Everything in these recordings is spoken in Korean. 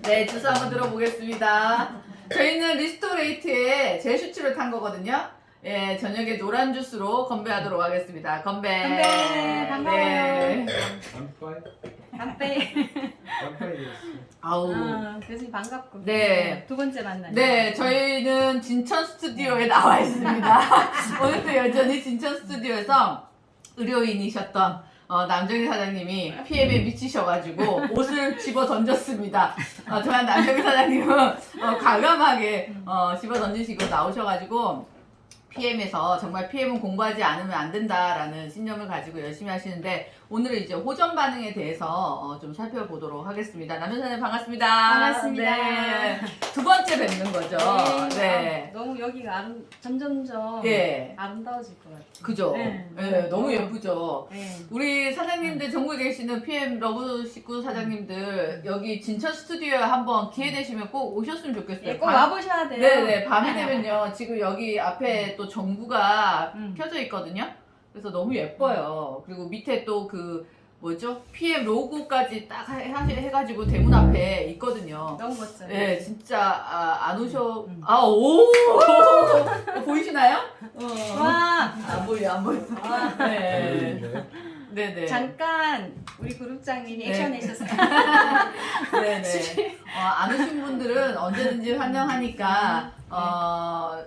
네, 주스 한번 들어보겠습니다. 저희는 리스토레이트의 제슈츠를 탄 거거든요. 예, 저녁에 노란 주스로 건배하도록 하겠습니다. 건배. 건배. 반가워요. 네. 간빼. 아우. 교수님 반갑고. 네. 두 번째 만나요. 네, 저희는 진천 스튜디오에 나와 있습니다. 오늘도 여전히 진천 스튜디오에서 의료인이셨던 남정희 사장님이 PM에 미치셔가지고 옷을 집어 던졌습니다. 저한 남정희 사장님은 과감하게 집어 던지시고 나오셔가지고 PM에서 정말 PM은 공부하지 않으면 안 된다라는 신념을 가지고 열심히 하시는데 오늘은 이제 호전 반응에 대해서 좀 살펴보도록 하겠습니다. 남정 사장님 반갑습니다. 반갑습니다. 네. 두 번째 뵙는 거죠. 네. 너무 여기가 점점점 예. 아름다워질 것 같아요. 그죠? 네. 네, 너무 예쁘죠? 네. 우리 사장님들 전국에 계시는 PM 러브 식구 사장님들 여기 진천 스튜디오에 한번 기회 되시면 꼭 오셨으면 좋겠어요. 예, 꼭 와보셔야 돼요. 네네, 밤이 되면요. 지금 여기 앞에 또 전구가 켜져 있거든요. 그래서 너무 예뻐요. 그리고 밑에 또 그 뭐죠? PM 로고까지 딱 해가지고 대문 앞에 있거든요. 너무 멋져요. 네, 진짜 안 오셔. 오 보이시나요? 와. 안 보여, 안 보여. 네, 네네. 잠깐 우리 그룹장님이 네. 액션 내셨어요. 네네. 안 오신 분들은 언제든지 환영하니까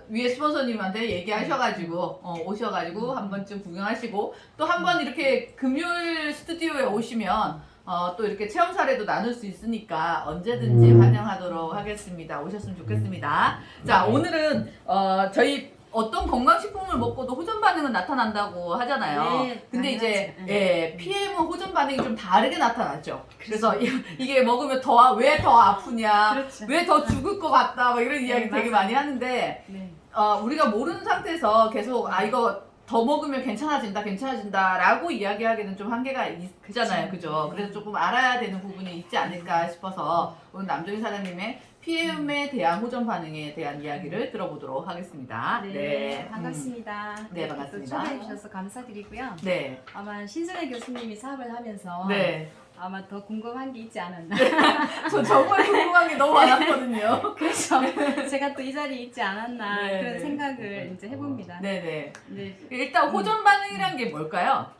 위에 스폰서님한테 얘기하셔가지고 오셔가지고 한 번쯤 구경하시고 또 한 번 이렇게 금요일 스튜디오에 오시면 또 이렇게 체험 사례도 나눌 수 있으니까 언제든지 환영하도록 하겠습니다. 오셨으면 좋겠습니다. 자, 오늘은 저희 어떤 건강식품을 먹고도 호전 반응은 나타난다고 하잖아요. 네, 근데 이제 당연하죠. 예, PM은 호전 반응이 좀 다르게 나타났죠. 그래서 이게 먹으면 왜 더 아프냐, 그렇죠. 왜 더 죽을 것 같다, 막 이런 이야기 되게 맞아요. 많이 하는데 네. 우리가 모르는 상태에서 계속 이거 더 먹으면 괜찮아진다라고 이야기하기는 좀 한계가 있잖아요. 그죠? 그래서 조금 알아야 되는 부분이 있지 않을까 싶어서 오늘 남정희 사장님의 PM에 대한 호전 반응에 대한 이야기를 들어보도록 하겠습니다. 네, 반갑습니다. 네, 이렇게 반갑습니다. 또 초대해 주셔서 감사드리고요. 네. 아마 신선혜 교수님이 사업을 하면서 네. 아마 더 궁금한 게 있지 않았나. 저 정말 궁금한 게 너무 많았거든요. 그래서 제가 또 이 자리에 있지 않았나 네, 그런 네. 생각을 이제 해봅니다. 네네. 네. 일단 호전 반응이란 게 뭘까요?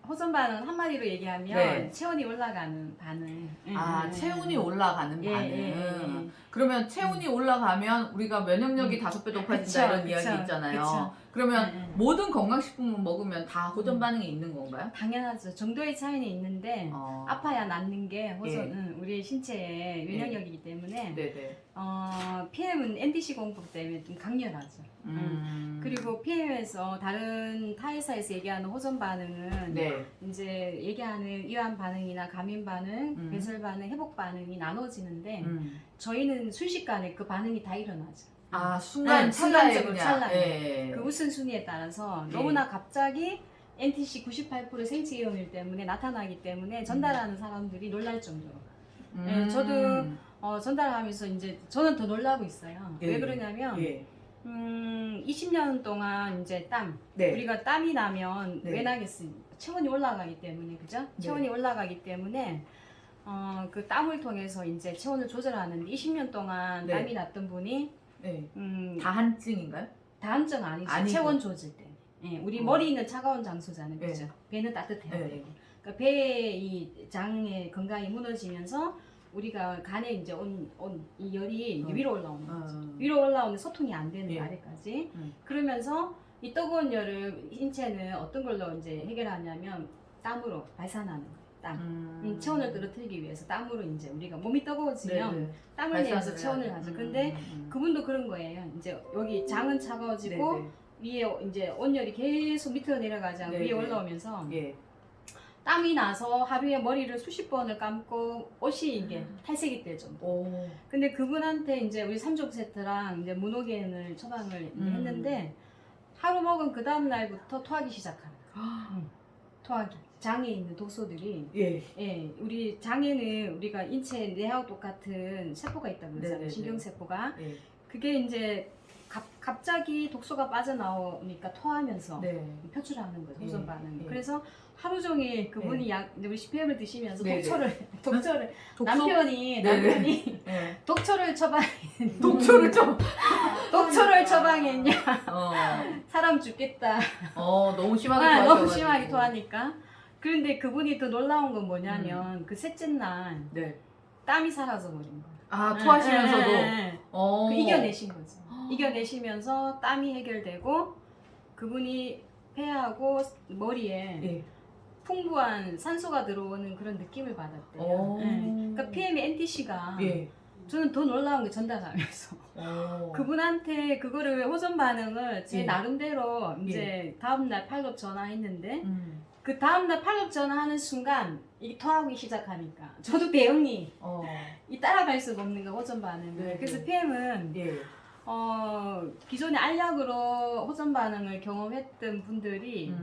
호전 반응 한마디로 얘기하면 네. 체온이 올라가는 반응. 체온이 올라가는 예, 반응. 예, 예. 그러면 체온이 올라가면 우리가 면역력이 5배 높아진다 그쵸, 이런 이야기 그쵸, 있잖아요. 그쵸. 그러면 모든 건강식품을 먹으면 다 호전 반응이 있는 건가요? 당연하죠. 정도의 차이는 있는데 아파야 낫는 게 호전은 우리 신체의 면역력이기 때문에 네네. PM은 NDC 공급 때문에 좀 강렬하죠. 그리고 PM에서 다른 타 회사에서 얘기하는 호전 반응은 네. 이제 얘기하는 이완 반응이나 감인 반응, 배설 반응, 회복 반응이 나눠지는데 저희는 순식간에 그 반응이 다 일어나죠. 찰나에 순간적으로 그냥, 찰나에 예. 그 우선순위에 따라서 예. 너무나 갑자기 NTC 98% 생체 이온일 때문에 나타나기 때문에 전달하는 사람들이 놀랄 정도로. 예, 저도 전달하면서 이제 저는 더 놀라고 있어요. 예. 왜 그러냐면 예. 20년 동안 이제 네. 우리가 땀이 나면 네. 왜 나겠습니까? 체온이 올라가기 때문에 그죠? 체온이 올라가기 때문에 그 땀을 통해서 이제 체온을 조절하는데 20년 동안 네. 땀이 났던 분이 네. 다한증인가요? 다한증 아니죠. 체온 조절 때. 예, 우리 머리 있는 차가운 장소잖아요. 그죠? 네. 배는 따뜻해야 네. 되고. 그러니까 배의 이 장의 건강이 무너지면서 우리가 간에 이제 이 열이 이제 위로 올라오는 거죠. 위로 올라오는 소통이 안 되는 예. 아래까지. 그러면서 이 뜨거운 열을 인체는 어떤 걸로 이제 해결하냐면 땀으로 발산하는 거예요. 땀. 체온을 떨어뜨리기 위해서 땀으로 이제 우리가 몸이 뜨거워지면 네네. 땀을 내면서 체온을 하죠. 근데 그분도 그런 거예요. 이제 여기 장은 차가워지고 네네. 위에 이제 온열이 계속 밑으로 내려가지 않고 네네. 위에 올라오면서 예. 땀이 나서 하루에 머리를 수십 번을 감고 옷이 이게 탈색이 될 정도. 오. 근데 그분한테 이제 우리 3종 세트랑 이제 무노겐을 처방을 이제 했는데 하루 먹은 그 다음 날부터 토하기 시작하는 거예요. 토하기. 장에 있는 독소들이 예. 우리 장에는 우리가 인체 뇌하고 똑같은 세포가 있다고 그러잖아요. 네네네. 신경세포가. 예. 그게 이제 갑자기 독소가 빠져나오니까 토하면서 네. 표출하는 거죠. 호전 반응. 네. 그래서 하루 종일 그분이 우리 CPM을 드시면서 네, 독초를 독소? 남편이 네. 독초를 독초를 좀. 독초를 처방했냐 어. 사람 죽겠다. 너무 심하게 아, 토하셔가지고. 너무 심하게 토하니까. 그런데 그분이 더 놀라운 건 뭐냐면 그 셋째 날 네. 땀이 사라져 버린 거예요. 아, 토하시면서도. 그 이겨내신 거죠. 이겨내시면서 땀이 해결되고 그분이 폐하고 머리에 예. 풍부한 산소가 들어오는 그런 느낌을 받았대요. 오. 그러니까 PM NTC가 예. 저는 더 놀라운 게 전달하면서 그분한테 그거를 호전 반응을 제 예. 나름대로 이제 다음날 팔급 전화했는데 음. 그 다음날 팔급 전화하는 순간 이게 토하기 시작하니까 저도 대응이 이 따라갈 수가 없는 거 호전 반응을. 네, 그래서 네. PM은 예. 기존의 알약으로 호전 반응을 경험했던 분들이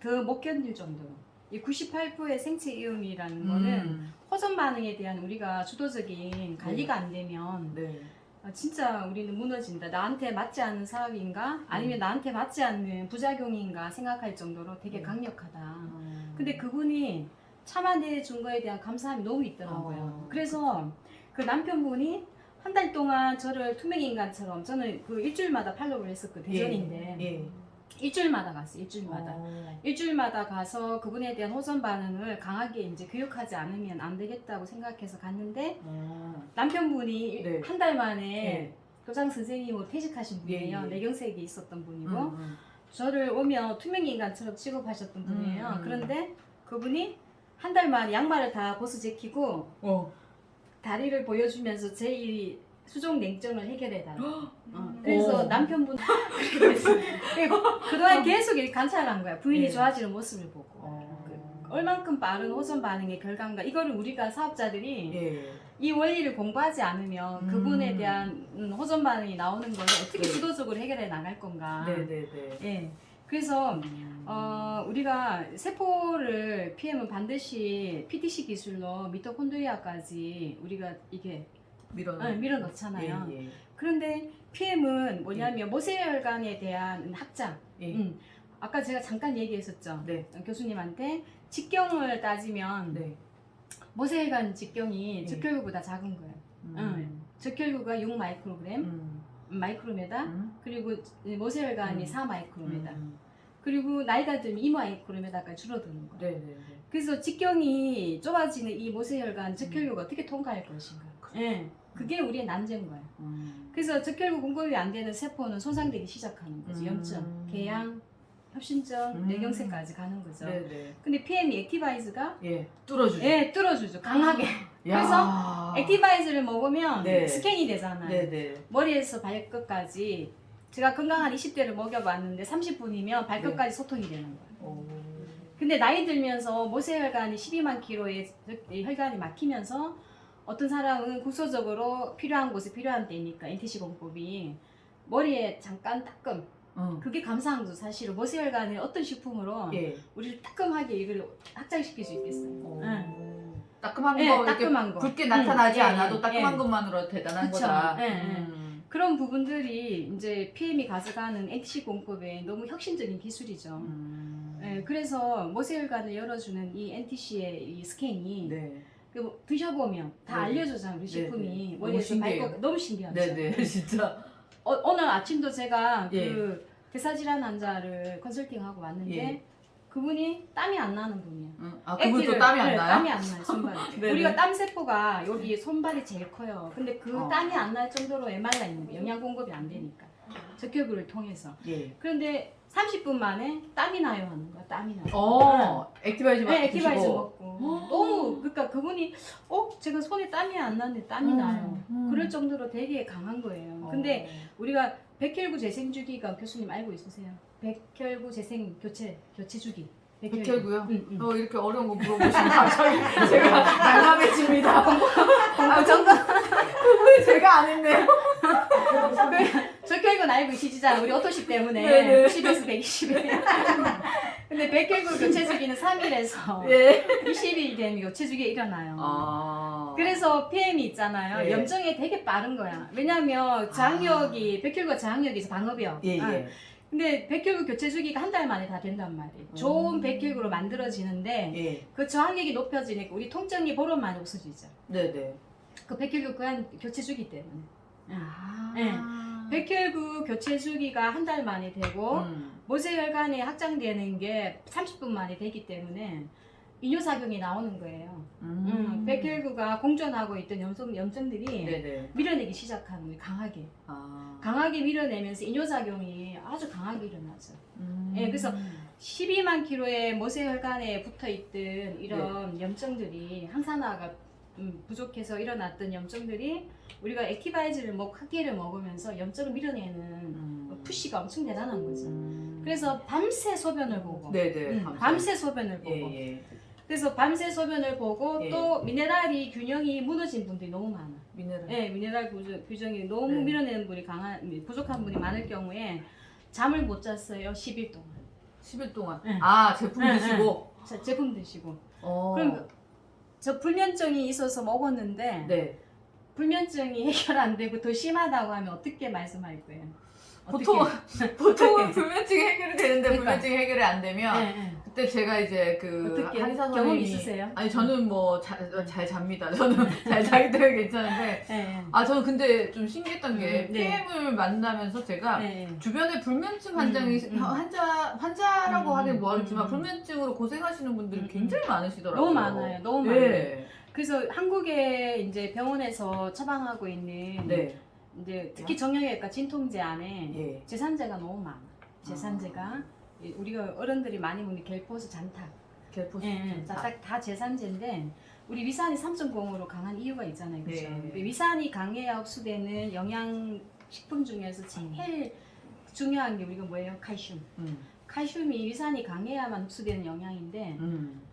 더 못 견딜 정도로 이 98%의 생체 이음이라는 거는 호전 반응에 대한 우리가 주도적인 관리가 안 되면 네. 진짜 우리는 무너진다. 나한테 맞지 않는 사업인가 아니면 나한테 맞지 않는 부작용인가 생각할 정도로 되게 강력하다. 근데 그분이 참아내 준 거에 대한 감사함이 너무 있더라고요. 그래서 그 남편분이 한 달 동안 저를 투명인간처럼 저는 그 일주일마다 팔로우를 했었거든요. 대전인데 예. 일주일마다 갔어요. 일주일마다 가서 그분에 대한 호전 반응을 강하게 이제 교육하지 않으면 안 되겠다고 생각해서 갔는데 남편분이 네. 한 달 만에 네. 교장 선생님으로 퇴직하신 분이에요. 예. 뇌경색이 있었던 분이고 저를 오면 투명인간처럼 취급하셨던 분이에요. 그런데 그분이 한 달 만에 양말을 다 벗어 제키고 다리를 보여주면서 제 이 수족 냉증을 해결해달라. 그래서 남편분 그동안 계속 이렇게 관찰한 거야. 부인이 네. 좋아지는 모습을 보고 얼만큼 빠른 호전 반응의 결과인가. 이거를 우리가 사업자들이 예. 이 원리를 공부하지 않으면 그분에 대한 호전 반응이 나오는 걸 어떻게 네. 주도적으로 해결해 나갈 건가. 네네네. 예. 그래서 우리가 세포를 PM은 반드시 PTC 기술로 미토콘드리아까지 우리가 이게 밀어 넣잖아요. 예. 그런데 PM은 뭐냐면 모세혈관에 대한 학장. 예. 아까 제가 잠깐 얘기했었죠. 네. 교수님한테 직경을 따지면 네. 모세혈관 직경이 네. 적혈구보다 작은 거예요. 적혈구가 6 마이크로그램, 마이크로메다. 그리고 모세혈관이 4 마이크로메다. 그리고 나이가 들면 2 마이크로메다까지 줄어드는 거예요. 네네네. 그래서 직경이 좁아지는 이 모세혈관 적혈구가 어떻게 통과할 것인가. 예. 그게 우리의 난제인 거예요. 그래서 적혈구 공급이 안 되는 세포는 손상되기 시작하는 거죠. 염증, 궤양, 협신증, 뇌경색까지 가는 거죠. 네네. 근데 PM이 액티바이즈가 뚫어주죠. 뚫어주죠. 강하게. 야. 그래서 액티바이즈를 먹으면 네. 스캔이 되잖아요. 네네. 머리에서 발끝까지 제가 건강한 20대를 먹여봤는데 30분이면 발끝까지 소통이 되는 거예요. 근데 나이 들면서 모세혈관이 12만 킬로의 혈관이 막히면서 어떤 사람은 국소적으로 필요한 곳에 필요한 때니까 NTC 공법이 머리에 잠깐 따끔 그게 감사한 거죠. 사실은 모세혈관을 어떤 식품으로 우리를 따끔하게 이걸 확장시킬 수 있겠어요. 따끔한 네, 거 따끔한 이렇게 거. 굵게 나타나지 예, 않아도 예, 따끔한 예. 것만으로 대단한 그쵸. 거다. 그런 부분들이 이제 PM이 가져가는 NTC 공법의 너무 혁신적인 기술이죠. 그래서 모세혈관을 열어주는 이 NTC의 이 스캔이 네. 드셔보면 다 네. 알려주잖아요. 우리 식품이 네, 네. 너무 머리에서 신기해요. 발끝 너무 신기하죠. 네네. 진짜. 오늘 아침도 제가 예. 그 대사질환 환자를 컨설팅하고 왔는데 예. 그분이 땀이 안 나는 분이에요. 그분도 액티를- 땀이 안 네, 나요? 땀이 안 나요, 손발이. 네네. 우리가 땀 세포가 여기 손발이 제일 커요. 근데 그 어. 땀이 안 날 정도로 메말라 있는 거예요. 영양 공급이 안 되니까. 적혈구를 통해서. 예. 그런데 30분 만에 땀이 나요 하는 거야. 땀이 나요. 액티바이즈 네, 액티바이즈 드시고. 먹고. 너무 그러니까 그분이 제가 손에 땀이 안 나는데 땀이 나요. 그럴 정도로 되게 강한 거예요. 근데 우리가 백혈구 재생 주기가 교수님 알고 있으세요? 백혈구 재생 교체 주기. 백혈구요? 응. 이렇게 어려운 거 물어보시면 갑자기 제가 난감해집니다. 그분이 제가 안 했네요. 적혈구는 알고 계시잖아. 우리 오토십 때문에 네네. 90에서 120이에요. 근데 근데 백혈구 교체 주기는 3일에서 예. 20일 되면 교체 주기가 일어나요. 아. 그래서 PM이 있잖아요. 예. 염증이 되게 빠른 거야. 왜냐면 장력이 백혈구가 장력이서 방어벽. 예, 아, 예. 근데 백혈구 교체 주기가 한 달 만에 다 된단 말이에요. 좋은 백혈구로 만들어지는데 예. 그 저항력이 높여지니까 우리 통증이 보름 만에 없어지죠. 네네. 그 백혈구 그한 교체 주기 때문에. 아. 네. 백혈구 교체 주기가 한 달 만에 되고 모세혈관이 확장되는 게 30분 만에 되기 때문에 이뇨작용이 나오는 거예요. 백혈구가 공존하고 있던 염증들이 네네. 밀어내기 시작하는 거예요. 강하게. 아. 강하게 밀어내면서 이뇨작용이 아주 강하게 일어나죠. 예, 그래서 12만 킬로의 모세혈관에 붙어있던 이런 염증들이 항산화가 부족해서 일어났던 염증들이 우리가 액티바이즈를 학계를 먹으면서 염증을 밀어내는 푸시가 엄청 대단한 거죠. 그래서 밤새 소변을 보고 네네. 밤새 소변을 보고 예, 예. 그래서 밤새 소변을 보고 예. 또 미네랄이 균형이 무너진 분들이 너무 많아. 미네랄. 예, 미네랄 규정이 너무 네. 밀어내는 분이 부족한 분이 많을 경우에 잠을 못 잤어요. 10일 동안. 10일 동안. 네. 아, 제품 네, 드시고. 자, 제품 드시고. 어. 그럼 저 불면증이 있어서 먹었는데 네. 불면증이 해결 안 되고 더 심하다고 하면 어떻게 말씀할 거예요? 보통은 불면증이 해결이 되는데 그러니까. 불면증이 해결이 안 되면 네, 그때 제가 이제 그 어떻게 한의사 경험 선생님이 있으세요? 아니 저는 뭐 잘 잡니다. 저는 잘 자기 때문에 괜찮은데 네. 아 저는 근데 좀 신기했던 게 네. PM을 만나면서 제가 네. 주변에 불면증 환자라고 하긴 뭐하겠지만 불면증으로 고생하시는 분들이 굉장히 많으시더라고요. 너무 많아요. 너무 많아요. 네. 그래서 한국에 이제 병원에서 처방하고 있는 네. 이제 특히 정형외과 진통제 안에 예. 제산제가 너무 많아. 제산제가 우리가 어른들이 많이 먹는 겔포스 잔탁. 갤포스. 다 제산제인데 우리 위산이 3.0으로 강한 이유가 있잖아요. 그렇죠? 네. 위산이 강해야 흡수되는 영양식품 중에서 제일 중요한 게 우리가 뭐예요? 칼슘. 칼슘이 위산이 강해야만 흡수되는 영양인데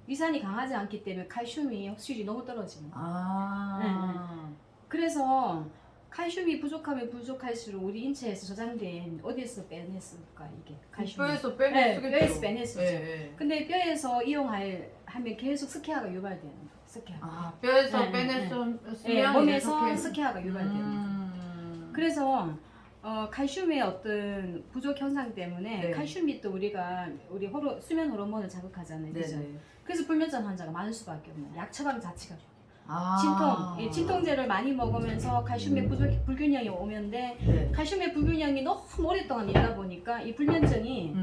위산이 강하지 않기 때문에 칼슘이 흡수율이 너무 떨어집니다. 아. 그래서 칼슘이 부족하면 부족할수록 우리 인체에서 저장된 어디에서 빼냈을까 이게 칼슘. 뼈에서 네, 빼낼 뼈에서 빼냈었죠. 네. 근데 뼈에서 이용하면 계속 스케아가 유발되는 거예요. 스케아. 아, 뼈에서 네, 빼냈으면 몸에서 이렇게- 스케아가 유발되는 거예요. 그래서 칼슘의 어떤 부족 현상 때문에 네. 칼슘이 또 우리 수면 호르몬을 자극하잖아요. 그죠? 네네. 그래서 불면증 환자가 많을 수밖에 없는 약 처방 자체가 아. 진통제를 많이 먹으면서 칼슘의 불균형이 오면데 네. 칼슘의 불균형이 너무 오랫동안 있다 보니까 이 불면증이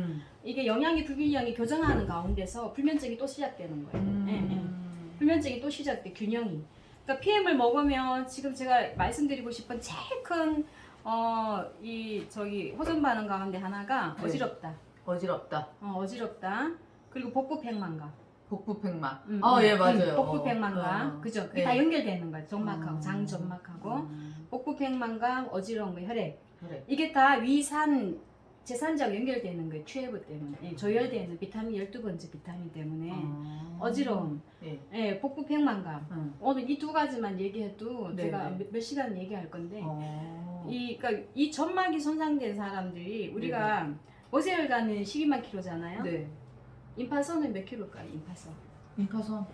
이게 영양의 불균형이 교정하는 가운데서 불면증이 또 시작되는 거예요. 예. 불면증이 또 시작돼 균형이. 그러니까 PM을 먹으면 지금 제가 말씀드리고 싶은 제일 큰 호전 반응 가운데 하나가 네. 어지럽다. 어지럽다. 어지럽다. 그리고 복부 팽만감. 복부 팽만. 어, 예, 맞아요. 복부 팽만감. 그죠? 그게 네. 다 연결되는 거예요. 점막하고 장 점막하고 음. 복부 팽만감, 어지러운 거, 혈액. 그래. 이게 다 위산 제산제하고 연결되는 거예요. 취해부 때문에. 예, 조혈되는 비타민 12번째 비타민 때문에 어지러움, 예. 복부 팽만감. 오늘 이 두 가지만 얘기해도 네, 제가 네. 몇 시간 얘기할 건데 네. 이 점막이 손상된 사람들이 우리가 모세혈관은 12만 킬로잖아요. 네. 임파선은 몇 킬로일까요? 임파선. 임파선.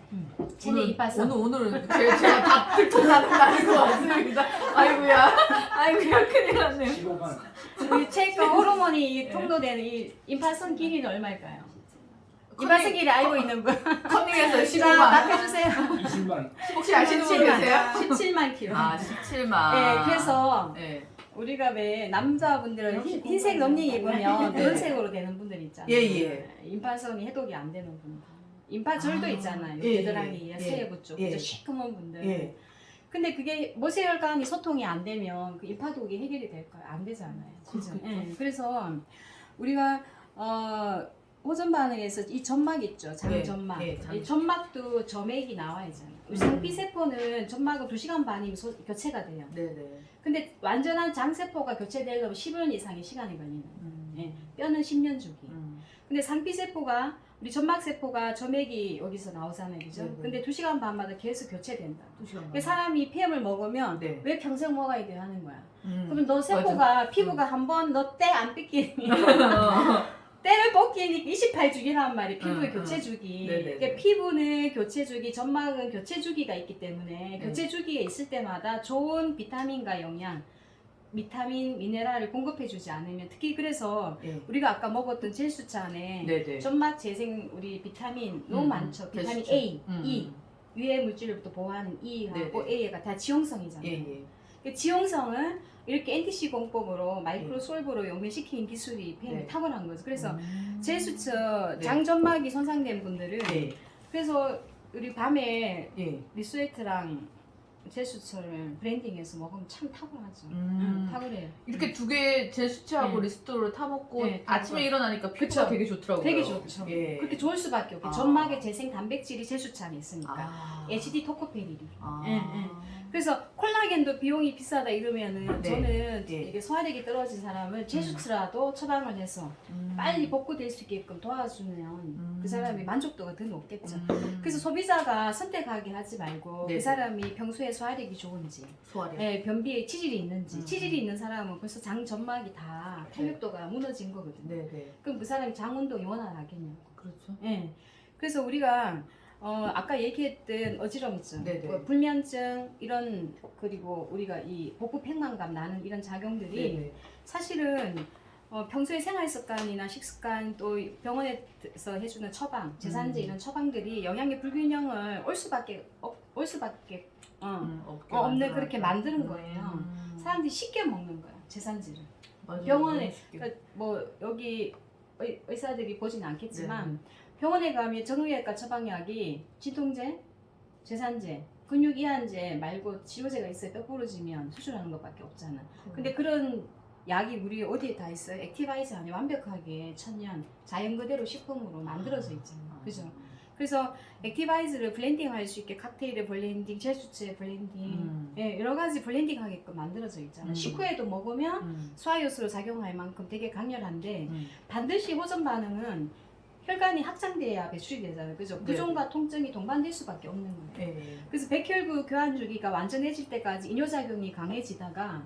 체내 임파선. 오늘은 제가 다 들통나는 날인 것 같습니다. 아이고야. 큰일 났네요. 15만. 우리 체과 호르몬이 통로되는 이 임파선 길이는 얼마일까요? 임파선 길이 알고 있는 분. 커닝에서 자, 15만. 답해주세요. 20만. 혹시 아시는 분 계세요? 17만 킬로. 아, 17만. 네, 그래서 네. 우리가 왜 남자분들은 흰색 런닝 입으면 네. 노란색으로 되는 분들 있잖아요. 예. 임파선이 해독이 안 되는 분들. 임파절도 있잖아요. 예, 겨드랑이, 예. 쇠부 쪽, 예. 그죠? 시커먼 분들. 예. 근데 그게 모세혈관이 소통이 안 되면 그 임파독이 해결이 될까요? 안 되잖아요. 그죠? 그렇겠죠. 예. 그래서 우리가 호전 반응에서 이 점막 있죠, 장점막. 예, 이 점막도 점액이 나와야잖아요. 상피세포는 점막은 2시간 반이면 교체가 돼요. 네네. 근데 완전한 장세포가 교체되려면 10년 이상의 시간이 걸리는 거예요. 예. 뼈는 10년 주기. 근데 상피세포가 우리 점막세포가 점액이 여기서 나오잖아요. 그죠? 네, 네. 근데 2시간 반마다 계속 교체된다. 2시간 그러니까 사람이 PM을 먹으면 네. 왜 평생 먹어야 돼 하는 거야. 그러면 너 세포가 피부가 한번 너 때 안 뺏기면 때를 뽑기니까 28주기란 말이 피부의 응, 교체 응. 주기. 네네네. 그러니까 피부는 교체 주기, 점막은 교체 주기가 있기 때문에 네. 교체 주기에 있을 때마다 좋은 비타민과 영양, 비타민, 미네랄을 공급해 주지 않으면 특히 그래서 예. 우리가 아까 먹었던 젤수차 안에 네네. 점막 재생 우리 비타민 너무 많죠. 비타민 젤수차. A, E, 유해 물질로부터 보호하는 E하고 네네. A가 다 지용성이잖아요. 예. 그 지용성을 이렇게 NTC 공법으로 마이크로 솔브로 연결시킨 기술이 폐에 네. 탁월한 거죠. 그래서 젤수처 네. 장점막이 손상된 분들은 예. 그래서 우리 밤에 예. 리스웨트랑 젤수처를 브랜딩해서 먹으면 참 탁월하죠. 탁월해요. 이렇게 두 개 제수치하고 네. 리스토를 타먹고 네, 아침에 일어나니까 피부가 그쵸. 되게 좋더라고요. 되게 좋죠. 예. 그렇게 좋을 수밖에 없고 아. 점막의 재생 단백질이 젤수차 안에 있으니까. 아. HD 토코페리리. 아. 예. 그래서 콜라겐도 비용이 비싸다 이러면은 네. 저는 예. 이게 소화력이 떨어진 사람을 제수스라도 처방을 해서 빨리 복구될 수 있게끔 도와주면 그 사람이 만족도가 더 높겠죠. 그래서 소비자가 선택하게 하지 말고 네. 그 사람이 평소에 소화력이 좋은지, 소화력. 예, 변비에 치질이 있는지, 치질이 있는 사람은 벌써 장 점막이 다 탄력도가 무너진 거거든요. 네네. 그럼 그 사람이 장 운동이 원활 하겠냐고. 그렇죠. 예. 그래서 우리가 아까 얘기했던 어지럼증, 네네. 뭐 불면증 이런 그리고 우리가 이 복부 팽만감 나는 이런 작용들이 네네. 사실은 평소의 생활 습관이나 식습관 또 병원에서 해주는 처방, 제산제 이런 처방들이 영양의 불균형을 올 수밖에 없는 그렇게 만드는 거예요. 사람들이 쉽게 먹는 거야 제산제를. 맞아요. 병원에 쉽게. 그러니까 뭐 여기 의사들이 보진 않겠지만 병원에 가면 정형외과 처방약이 진통제, 제산제, 근육 이완제 말고 치료제가 있어요. 뼈 부러지면 수술하는 것밖에 없잖아. 근데 그런 약이 우리 어디에 다 있어요? 액티바이즈 안에 완벽하게 천연 자연 그대로 식품으로 만들어져 있잖아요. 그죠? 그래서 액티바이즈를 블렌딩 할 수 있게 칵테일의 블렌딩, 제수체 블렌딩, 예, 여러 가지 블렌딩 하게끔 만들어져 있잖아요. 식후에도 먹으면 소화효소로 작용할 만큼 되게 강렬한데 반드시 호전 반응은 혈관이 확장돼야 배출이 되잖아요. 그죠? 부종과 통증이 동반될 수밖에 없는 거예요. 네. 그래서 백혈구 교환 주기가 완전해질 때까지 이뇨작용이 강해지다가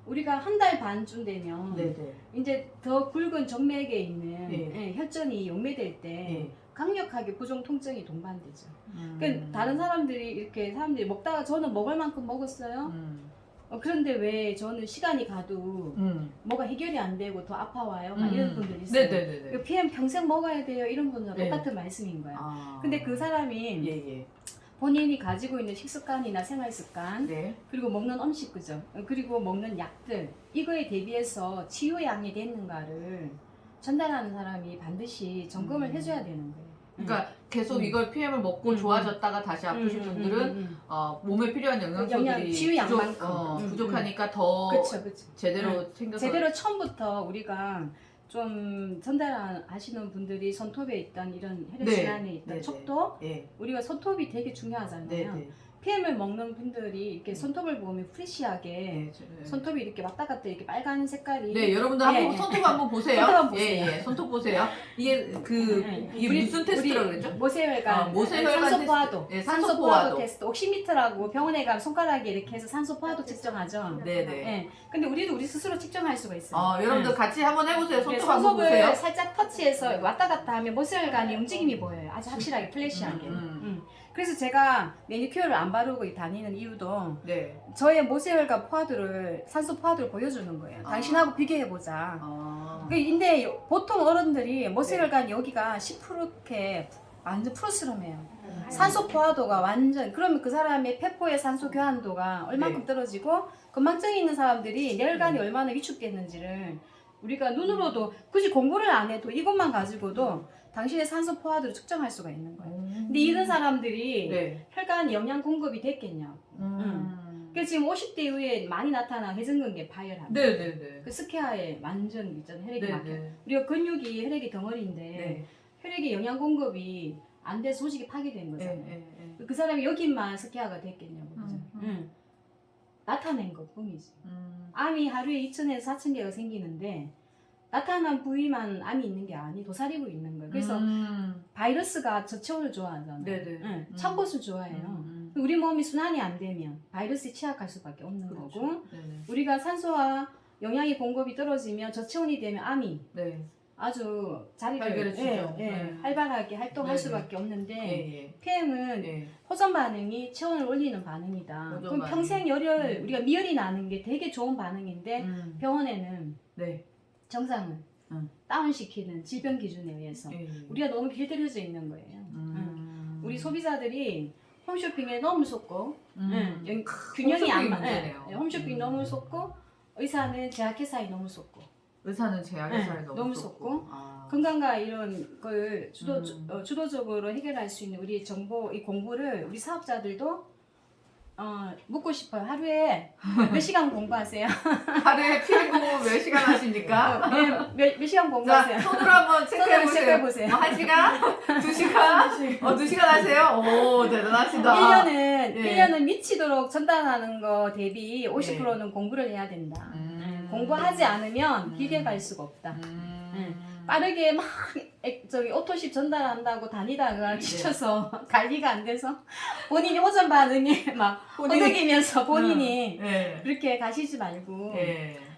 우리가 한 달 반쯤 되면 네네. 이제 더 굵은 정맥에 있는 네. 혈전이 용매될 때 네. 강력하게 부종 통증이 동반되죠. 그러니까 다른 사람들이 먹다가 저는 먹을 만큼 먹었어요. 그런데 왜 저는 시간이 가도 뭐가 해결이 안 되고 더 아파와요? 막 이런 분들이 있어요. 네네네. PM 평생 먹어야 돼요. 이런 분들은 네. 똑같은 말씀인 거야. 아. 근데 그 사람이 예예. 본인이 가지고 있는 식습관이나 생활습관 네. 그리고 먹는 음식 그죠? 그리고 먹는 약들 이거에 대비해서 치유양이 됐는가를 전달하는 사람이 반드시 점검을 해줘야 되는 거예요. 그러니까 계속 이걸 PM을 먹고 좋아졌다가 다시 아프신 분들은 몸에 필요한 영양소들이 치유 양만큼 부족하니까 더 그쵸. 제대로 챙겨서 제대로 처음부터 우리가 좀 전달하시는 분들이 손톱에 있던 이런 혈액순환에 있던 네네. 척도 예. 우리가 손톱이 되게 중요하잖아요. 네네. PM을 먹는 분들이 이렇게 손톱을 보면 프레시하게 네. 손톱이 이렇게 왔다 갔다 이렇게 빨간 색깔이 네, 여러분들 한번 예. 손톱 한번 보세요. 손톱 한번 보세요. 예, 손톱 보세요. 이게 이게 무슨 테스트라고 그랬죠? 모세혈관, 모세혈관 산소 포화도, 테스트. 네, 산소 포화도 테스트. 옥시미터라고 병원에 가면 손가락에 이렇게 해서 산소 포화도 측정하죠. 네네. 예. 근데 우리 스스로 측정할 수가 있어요. 여러분들 같이 한번 해보세요. 손톱 한번 손톱을 보세요. 살짝 터치해서 왔다 갔다 하면 모세혈관이 움직임이 보여요. 아주 확실하게 플래시하게. 그래서 제가 매니큐어를 안 바르고 다니는 이유도 네. 저의 모세혈관 포화도를 산소 포화도를 보여주는 거예요. 당신하고 비교해보자. 근데 보통 어른들이 모세혈관 여기가 10% 이렇게 완전 푸르스름해요. 산소 포화도가 완전 그러면 그 사람의 폐포의 산소 교환도가 얼만큼 떨어지고 건망증이 있는 사람들이 뇌혈관이 얼마나 위축됐는지를 우리가 눈으로도 굳이 공부를 안 해도 이것만 가지고도 당신의 산소 포화도를 측정할 수가 있는 거예요. 근데 이런 사람들이 혈관 영양 공급이 됐겠냐? 그래서 지금 50대 이후에 많이 나타난 회전근개 파열함. 네네네. 그 스케아에 완전 있잖아요. 혈액이 막혀. 네네. 우리가 근육이 혈액이 덩어리인데 혈액의 영양 공급이 안 돼서 조직이 파괴된 거잖아요. 그 사람이 여기만 스케아가 됐겠냐고. 그죠? 나타낸 것 뿐이지. 암이 하루에 2,000에서 4,000개가 생기는데 나타난 부위만 암이 있는 게 아니 도사리고 있는 거예요. 그래서 바이러스가 저체온을 좋아하잖아요. 네네. 찬 곳을 좋아해요. 우리 몸이 순환이 안 되면 바이러스에 취약할 수밖에 없는 그렇죠. 거고 네네. 우리가 산소와 영양의 공급이 떨어지면 저체온이 되면 암이 아주 자리를 발견해주죠. 활발하게 활동할 네, 수밖에 없는데 예, PM은 예. 호전 반응이 체온을 올리는 반응이다. 호전 그럼 반응. 평생 열혈 우리가 미열이 나는 게 되게 좋은 반응인데 병원에는 네. 정상은 다운시키는 질병 기준에 의해서 예. 우리가 너무 길들여져 있는 거예요. 우리 소비자들이 홈쇼핑에 너무 속고 균형이 안 맞. 홈쇼핑 너무 속고 의사는 제약회사에 너무 속고 의사는 제약회사에 네, 너무 너무 쏟고. 쏟고. 아. 건강과 이런 걸 주도적으로 해결할 수 있는 우리 정보 이 공부를 우리 사업자들도 묻고 싶어요. 하루에 몇 시간 공부하세요? 하루에 PM 공부 몇 시간 하십니까? 몇 시간 자, 공부하세요? 손으로 한번 체크해보세요. 체크해보세요. 1시간? 2시간? 2시간 하세요? 오, 대단하시다. 1년은 미치도록 전달하는 거 대비 50%는 공부를 해야 된다. 공부하지 않으면 길게 갈 수가 없다. 빠르게 막 오토십 전달한다고 다니다가 지쳐서 관리가 안 돼서 본인이 호전 반응에 막 허덕이면서 본인이 그렇게 가시지 말고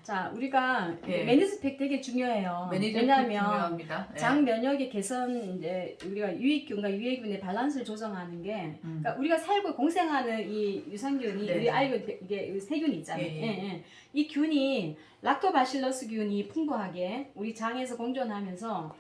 자 우리가 매니스펙 되게 중요해요. 왜냐하면 중요합니다. 장 면역의 개선 이제 우리가 유익균과 유해균의 밸런스를 조정하는 게 그러니까 우리가 살고 공생하는 이 유산균이 우리 알고 이게 세균이 있잖아요. 이 균이 락토바실러스 균이 풍부하게 우리 장에서 공존하면서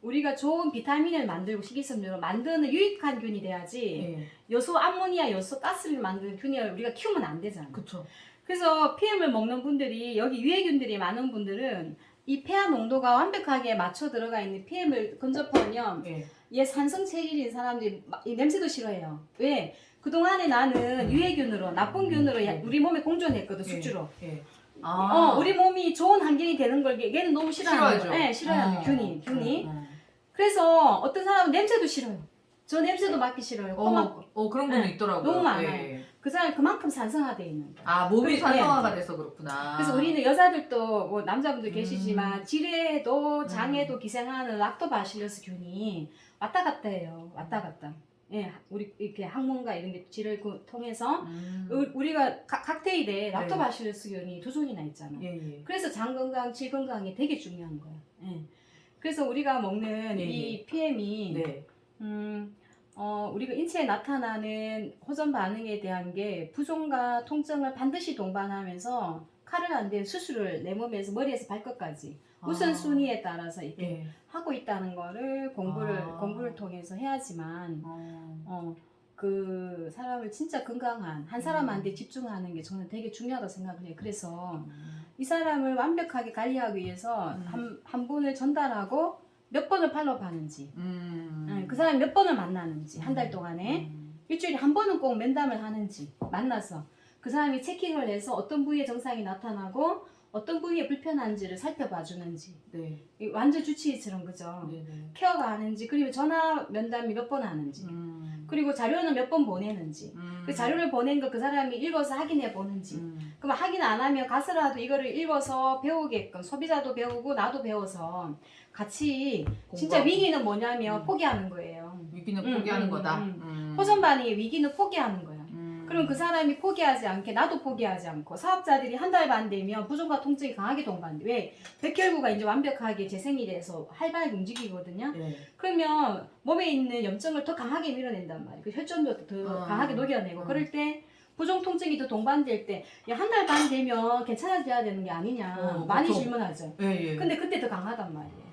우리가 좋은 비타민을 만들고 식이섬유로 만드는 유익한 균이 돼야지 요소 암모니아 요소 가스를 만드는 균을 우리가 키우면 안 되잖아요. 그쵸. 그래서 PM을 먹는 분들이 여기 유해균들이 많은 분들은 이 폐암 농도가 완벽하게 맞춰 들어가 있는 PM을 근접하면 얘 산성 체질인 사람들이 이 냄새도 싫어해요. 왜? 그동안에 나는 유해균으로 나쁜 균으로 우리 몸에 공존했거든 숙주로. 우리 몸이 좋은 환경이 되는 걸 얘는 너무 싫어하는 거예요. 네, 싫어하는 균이. 그래서 어떤 사람은 냄새도 싫어요. 저 냄새도 맡기 싫어요. 코 막고. 그런 분도 있더라고요. 너무 많아요. 그 사람이 그만큼 산성화되어 있는 거예요. 몸이 산성화가 돼서 그렇구나. 그래서 우리는 여자들도 뭐 남자분도 계시지만 질에도 장에도 기생하는 락토바실러스 균이 왔다 갔다 해요. 왔다 갔다. 우리 이렇게 항문과 이런 게 질을 통해서 우리가 칵테일에 락토바실러스 균이 2종이나 있잖아. 그래서 장 건강, 질 건강이 되게 중요한 거야. 그래서 우리가 먹는 이 PM이 우리가 인체에 나타나는 호전 반응에 대한 게 부종과 통증을 반드시 동반하면서 칼을 안 댄 수술을 내 몸에서 머리에서 발끝까지 우선순위에 따라서 이렇게 하고 있다는 거를 공부를 통해서 해야지만 그 사람을 진짜 건강한 한 사람한테 집중하는 게 저는 되게 중요하다고 생각을 해요. 그래서 이 사람을 완벽하게 관리하기 위해서 한 분을 전달하고 몇 번을 팔로우하는지 그 사람이 몇 번을 만나는지 한 달 동안에 일주일에 한 번은 꼭 면담을 하는지 만나서 그 사람이 체킹을 해서 어떤 부위에 정상이 나타나고 어떤 부위에 불편한지를 살펴봐 주는지 완전 주치의처럼 그죠? 케어가 하는지 그리고 전화 면담이 몇 번 하는지 그리고 자료는 몇 번 보내는지 그 자료를 보낸 거 그 사람이 읽어서 확인해 보는지 그럼 확인 안 하면 가서라도 이거를 읽어서 배우게끔 소비자도 배우고 나도 배워서 같이 진짜 위기는 뭐냐면 포기하는 거예요. 위기는 포기하는 거다. 호전반응의 위기는 포기하는 거야. 그럼 그 사람이 포기하지 않게 나도 포기하지 않고 사업자들이 한 달 반 되면 부종과 통증이 강하게 동반돼. 왜? 백혈구가 이제 완벽하게 재생이 돼서 활발하게 움직이거든요. 그러면 몸에 있는 염증을 더 강하게 밀어낸단 말이에요. 그 혈전도 더 강하게 녹여내고 그럴 때 부종 통증이 더 동반될 때 한 달 반 되면 괜찮아져야 되는 게 아니냐 많이 그쵸. 질문하죠. 근데 그때 더 강하단 말이에요.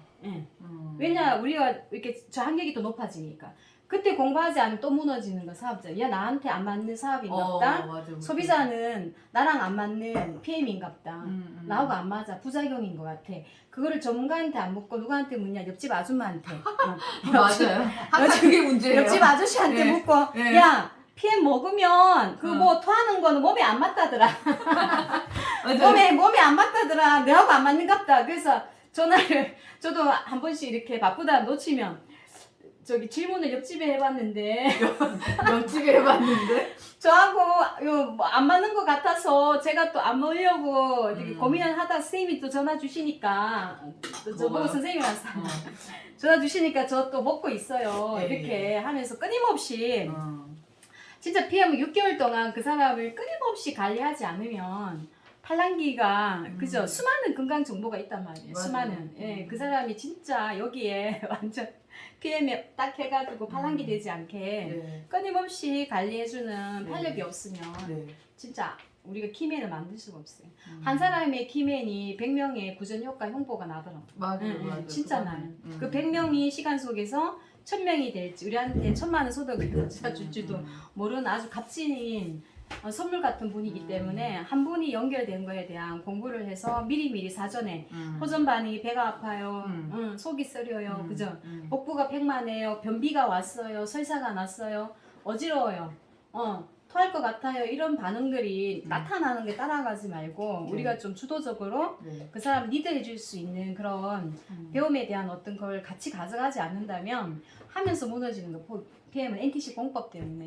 왜냐 우리가 이렇게 저항력이 더 높아지니까 그때 공부하지 않으면 또 무너지는 거 사업자. 야 나한테 안 맞는 사업인갑다. 소비자는 나랑 안 맞는 PM인갑다. 나하고 안 맞아. 부작용인 것 같아. 그거를 전문가한테 안 묻고 누구한테 묻냐? 옆집 아줌마한테. 맞아요. 항상 그게 문제예요. 옆집 아저씨한테 묻고 야 PM 먹으면 그 뭐 토하는 거는 몸에 안 맞다더라. 몸에 안 맞다더라. 내하고 안 맞는갑다. 그래서 전화를 저도 한 번씩 이렇게 바쁘다 놓치면 저기 질문을 옆집에 해봤는데 옆집에 해봤는데 저하고 안 맞는 것 같아서 제가 또 안 먹으려고 고민을 하다 선생님이 또 전화 주시니까 저 보고 선생님이라서 전화 주시니까 저 또 먹고 있어요. 이렇게 하면서 끊임없이 진짜 PM 6개월 동안 그 사람을 끊임없이 관리하지 않으면 팔랑귀가 그죠? 수많은 건강 정보가 있단 말이에요. 맞아요. 수많은. 예, 그 사람이 진짜 여기에 완전 PM에 딱 해가지고 팔랑귀 되지 않게 네. 끊임없이 관리해주는 네. 활력이 없으면 네. 진짜 우리가 키맨을 만들 수가 없어요. 음. 한 사람의 키맨이 100명의 구전 효과 홍보가 나더라고요. 맞아요, 맞아요. 진짜 그거는, 나요. 그 100명이 시간 속에서 1000명이 될지 우리한테 1000만 원 소득을 가져다 줄지도 모르는 아주 값진 선물 같은 분이기 때문에 한 분이 연결된 거에 대한 공부를 해서 미리미리 사전에 호전 반응이 배가 아파요, 속이 쓰려요, 그죠? 복부가 팽만해요, 변비가 왔어요, 설사가 났어요, 어지러워요, 토할 것 같아요. 이런 반응들이 나타나는 게 따라가지 말고 우리가 좀 주도적으로 네. 그 사람 리드해 줄 수 있는 그런 배움에 대한 어떤 걸 같이 가져가지 않는다면 하면서 무너지는 거. PM은 NTC 공법 때문에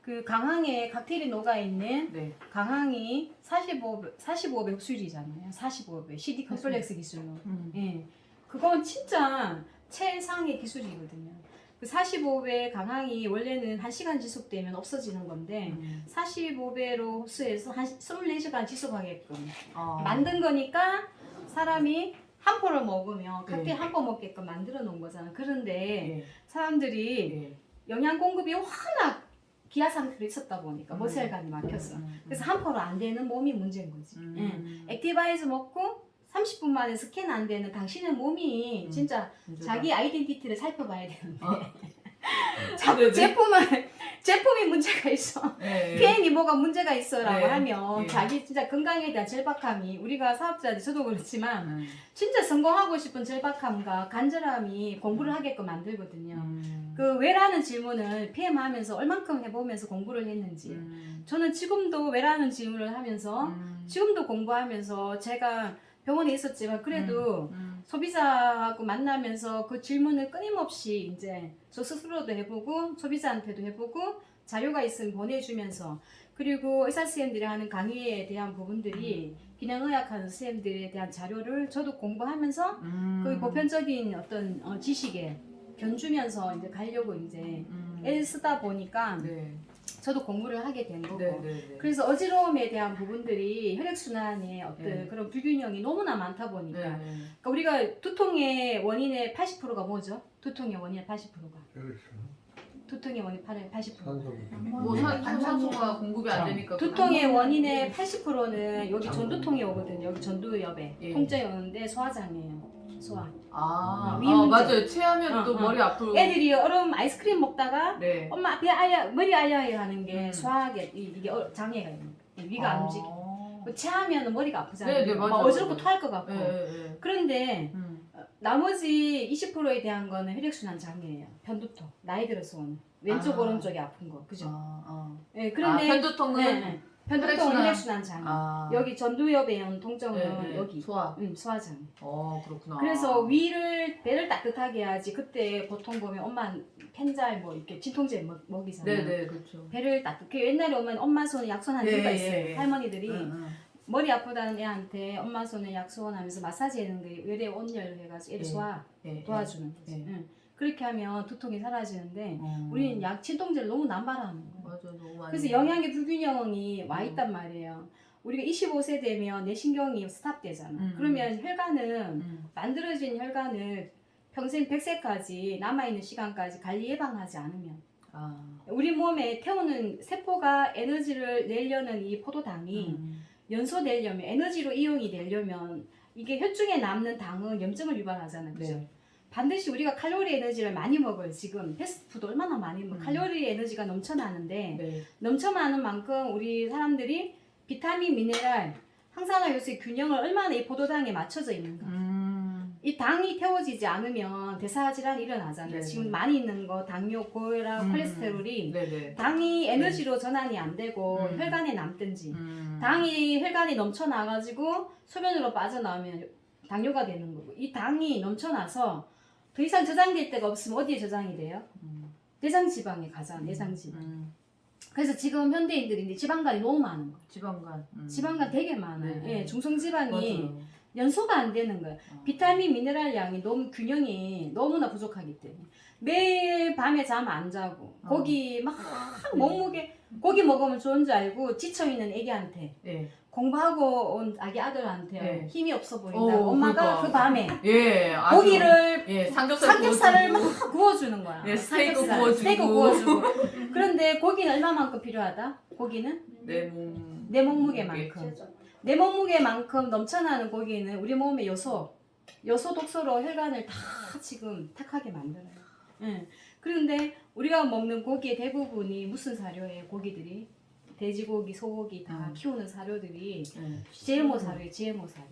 그 강항에 칵테일이 녹아있는 네. 강항이 45배 흡수율이잖아요. 45배 CD 컴플렉스 기술로. 예, 그건 진짜 최상의 기술이거든요. 그 45배 강항이 원래는 1시간 지속되면 없어지는 건데 45배로 흡수해서 한 24시간 지속하게끔 만든 거니까 사람이 한 포를 먹으면 칵테일 한 포 먹게끔 만들어 놓은 거잖아. 그런데 네. 사람들이 네. 영양 공급이 워낙 기아 상태로 있었다 보니까 모세혈관이 막혀서 그래서 한 포로 안 되는 몸이 문제인 거지. 액티바이즈 먹고 30분 만에 스캔 안 되는 당신의 몸이 진짜 자기 아이덴티티를 살펴봐야 되는데 자꾸 제품이 문제가 있어. PM이 뭐가 문제가 있어라고 하면 자기 진짜 건강에 대한 절박함이 우리가 사업자들 저도 그렇지만 진짜 성공하고 싶은 절박함과 간절함이 공부를 하게끔 만들거든요. 그 왜라는 질문을 PM 하면서 얼만큼 해보면서 공부를 했는지 저는 지금도 왜라는 질문을 하면서 지금도 공부하면서 제가 병원에 있었지만 그래도 소비자하고 만나면서 그 질문을 끊임없이 이제 저 스스로도 해보고 소비자한테도 해보고 자료가 있으면 보내주면서 그리고 의사 선생님들이 하는 강의에 대한 부분들이 기능의학하는 선생님들에 대한 자료를 저도 공부하면서 그 보편적인 어떤 지식에 견주면서 이제 가려고 이제 애를 쓰다 보니까 저도 공부를 하게 된 거고 그래서 어지러움에 대한 부분들이 혈액순환의 어떤 그런 불균형이 너무나 많다 보니까 그러니까 우리가 두통의 원인의 80%가 뭐죠? 두통의 원인의 80%가 두통의 원인 80%가 뭐 산소가 공급이 안 되니까 두통의 원인의 80%는 여기 전두통이 오거든요. 여기 전두엽에 통증이 오는데 소화장애예요. 소화. 아, 위 문제. 맞아요. 체하면 또 머리 아프고. 애들이 얼음 아이스크림 먹다가 엄마 배 알려 머리 알려요 하는 게 소화계 이게 장애가 있는 거예요. 위가 안 움직여. 체하면 머리가 아프잖아요. 막 어지럽고 토할 것 같고. 그런데 나머지 20%에 대한 거는 혈액순환 장애예요. 편두통. 나이 들어서 오는. 왼쪽 오른쪽이 아픈 거. 그죠? 네, 그런데 편두통은 편두통은 혈액순환 장애. 여기 전두엽에 오는 통증은 여기 소화장애. 그렇구나. 그래서 배를 따뜻하게 해야지. 그때 보통 보면 엄마 펜잘 뭐 이렇게 진통제 먹이잖아요. 네네 그렇죠. 배를 따뜻하게 옛날에 오면 엄마 손에 약손 하는 이유가 있어요. 할머니들이 머리 아프다는 애한테 엄마 손에 약손하면서 마사지 하는 게 외래 온열 해가지고 애를 소화 도와주는 거지. 그렇게 하면 두통이 사라지는데 우리는 약 진통제를 너무 남발하는 거예요. 맞아, 너무 많이. 그래서 영양의 불균형이 와 있단 말이에요. 우리가 25세 되면 내신경이 스탑되잖아. 그러면 혈관은 만들어진 혈관을 평생 100세까지 남아있는 시간까지 관리 예방하지 않으면 우리 몸에 태우는 세포가 에너지를 내려는 이 포도당이 연소되려면 에너지로 이용이 되려면 이게 혈중에 남는 당은 염증을 유발하잖아요. 그죠? 반드시 우리가 칼로리 에너지를 많이 먹어요. 지금 패스트푸드 얼마나 많이 먹어요. 칼로리 에너지가 넘쳐나는데 넘쳐나는 만큼 우리 사람들이 비타민, 미네랄, 항산화 요소의 균형을 얼마나 이 포도당에 맞춰져 있는가. 이 당이 태워지지 않으면 대사질환이 일어나잖아요. 지금 많이 있는 거 당뇨, 고혈압, 콜레스테롤이 당이 에너지로 전환이 안 되고 혈관에 남든지 당이 혈관에 넘쳐나가지고 소변으로 빠져나오면 당뇨가 되는 거고 이 당이 넘쳐나서 더 이상 저장될 데가 없으면 어디에 저장이 돼요? 내장지방에 가잖아. 내장지방. 그래서 지금 현대인들이 이제 지방간이 너무 많은 거예요. 지방간 되게 많아요. 예, 중성지방이 연소가 안 되는 거예요. 비타민, 미네랄 양이 너무 균형이 너무나 부족하기 때문에 매일 밤에 잠 안 자고 거기 막 몸무게 고기 먹으면 좋은 줄 알고 지쳐있는 애기한테 예. 공부하고 온 아기 아들한테 네. 힘이 없어 보인다고 오, 엄마가 그러니까. 그 밤에 예. 아주, 고기를 예, 삼겹살을 막 구워주고. 구워주는 거야. 네, 스테이크 삼겹살, 구워주고. 스테이크 구워주고. 그런데 고기는 얼마만큼 필요하다? 고기는 내 몸무게만큼. 내 몸무게만큼 넘쳐나는 고기는 우리 몸의 요소 독소로 혈관을 다 지금 탁하게 만들어요. 응. 그런데 우리가 먹는 고기의 대부분이 무슨 사료예요? 고기들이 돼지고기, 소고기 다 키우는 사료들이 GMO 사료예요. GMO 사료.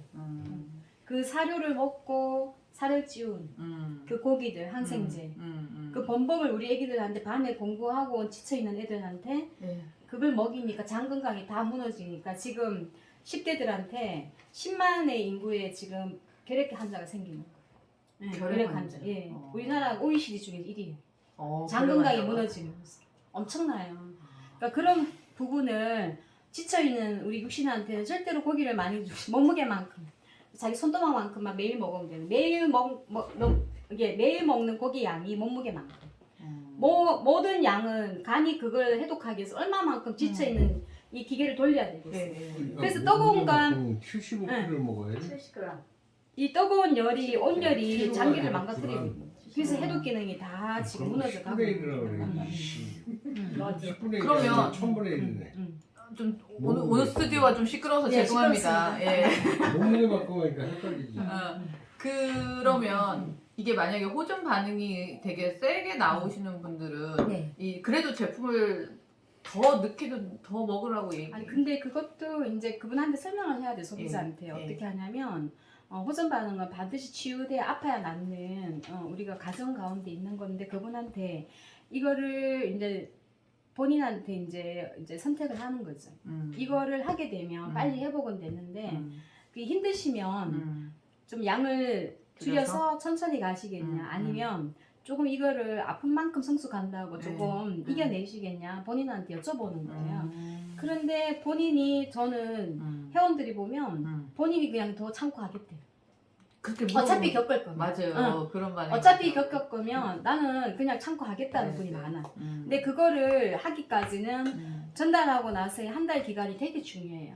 그 사료를 먹고 살을 찌운 그 고기들 항생제 그 범벅을 우리 애기들한테 밤에 공부하고 온 지쳐있는 애들한테 예. 그걸 먹이니까 장 건강이 다 무너지니까 지금 10대들한테 10만의 인구에 지금 결핵 환자가 생기는 거예요. 네, 결핵 환자. 예. 우리나라 OECD 중에 1위예요. 장 건강이 무너지면서 엄청나요. 그러니까 그런 부분을 지쳐있는 우리 육신한테는 절대로 고기를 많이 주시 몸무게만큼 자기 손도막만큼만 매일 먹으면 되는 매일 먹는 고기 양이 몸무게만큼 모든 양은 간이 그걸 해독하기 위해서 얼마만큼 지쳐있는 이 기계를 돌려야 되겠어요. 그래서 뜨거운 간 75kg를 먹어야 돼. 70g. 이 뜨거운 열이 온열이 장기를 망가뜨리고 그래서 해독 기능이 다 지금 무너져 가고 10분의 1이라고 그래. 10분의 1이 그러면 1000분의 1이네. 좀 오늘 스튜디오가 좀 시끄러워서 죄송합니다. 예. 몸무게 바꾸니까 헷갈리지. 그러면 이게 만약에 호전 반응이 되게 세게 나오시는 분들은 네. 그래도 제품을 더 늦게도 더 먹으라고 얘기. 아니 근데 그것도 이제 그분한테 설명을 해야 돼 소비자한테 어떻게 하냐면 호전 반응은 반드시 치유돼 아파야 낫는 우리가 가정 가운데 있는 건데 그분한테 이거를 이제 본인한테 이제 선택을 하는 거죠. 이거를 하게 되면 빨리 회복은 되는데 그게 힘드시면 좀 양을 줄여서 천천히 가시겠냐 아니면 조금 이거를 아픈 만큼 성숙한다고 조금 이겨내시겠냐 본인한테 여쭤보는 거예요. 그런데 본인이 저는 회원들이 보면 본인이 그냥 더 참고 하겠대요. 어차피 겪을 거면. 맞아요. 그런 말. 어차피 겪을 거면 나는 그냥 참고 하겠다는 분이 많아. 근데 그거를 하기까지는 전달하고 나서의 한 달 기간이 되게 중요해요.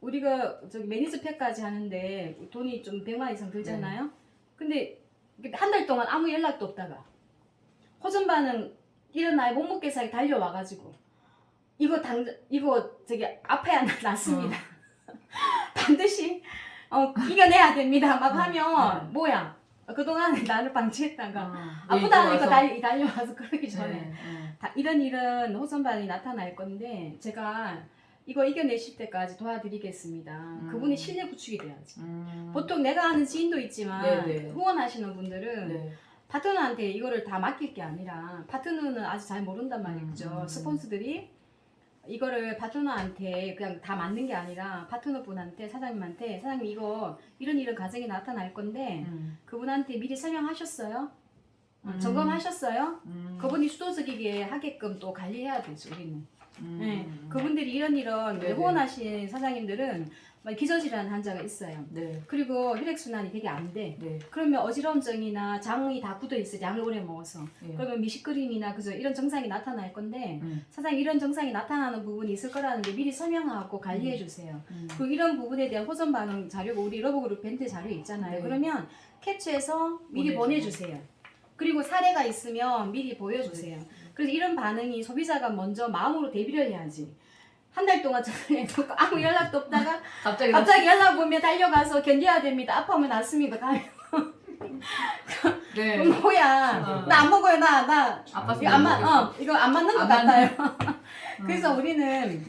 우리가 저기 매니저팩까지 하는데 돈이 좀 100만 이상 들잖아요. 근데 한 달 동안 아무 연락도 없다가 호전 반응 이런 나의 몸무게상에 달려와가지고 이거 저기 아파야 낫습니다. 반드시 이겨내야 됩니다. 막 하면 뭐야? 그동안 나를 방치했다가 아프다 하니까 달려와서 그러기 전에 이런 호전 반응이 나타날 건데 제가 이거 이겨내실 때까지 도와드리겠습니다. 그분이 신뢰 구축이 돼야지. 보통 내가 아는 지인도 있지만 후원하시는 분들은 파트너한테 이거를 다 맡길 게 아니라 파트너는 아직 잘 모른단 말이죠. 스폰서들이 이거를 파트너한테 그냥 다 맞는 게 아니라 파트너분한테 사장님한테 사장님 이거 이런 가정이 나타날 건데 그분한테 미리 설명하셨어요? 점검하셨어요? 그분이 수도적이게 하게끔 또 관리해야 되죠 우리는. 네, 그분들이 이런 후원하신 사장님들은 기저질환 환자가 있어요. 그리고 혈액순환이 되게 안 돼. 그러면 어지럼증이나 장이 다 굳어 있어. 양을 오래 먹어서. 그러면 미식거림이나 이런 증상이 나타날 건데 사장님 이런 증상이 나타나는 부분이 있을 거라는 게 미리 설명하고 관리해 주세요. 그리고 이런 부분에 대한 호전 반응 자료가 우리 러브그룹 밴드 자료 있잖아요. 그러면 캡처해서 미리 보내주세요. 그리고 사례가 있으면 미리 보여주세요. 그래서 이런 반응이 소비자가 먼저 마음으로 대비를 해야지. 한 달 동안 전화해놓고 아무 연락도 없다가 갑자기 연락 오면 달려가서 견뎌야 됩니다. 아파하면 낫습니다. 가면 뭐야? 나 안 먹어요. 나 이거 안 맞는 것 같아요. 그래서 우리는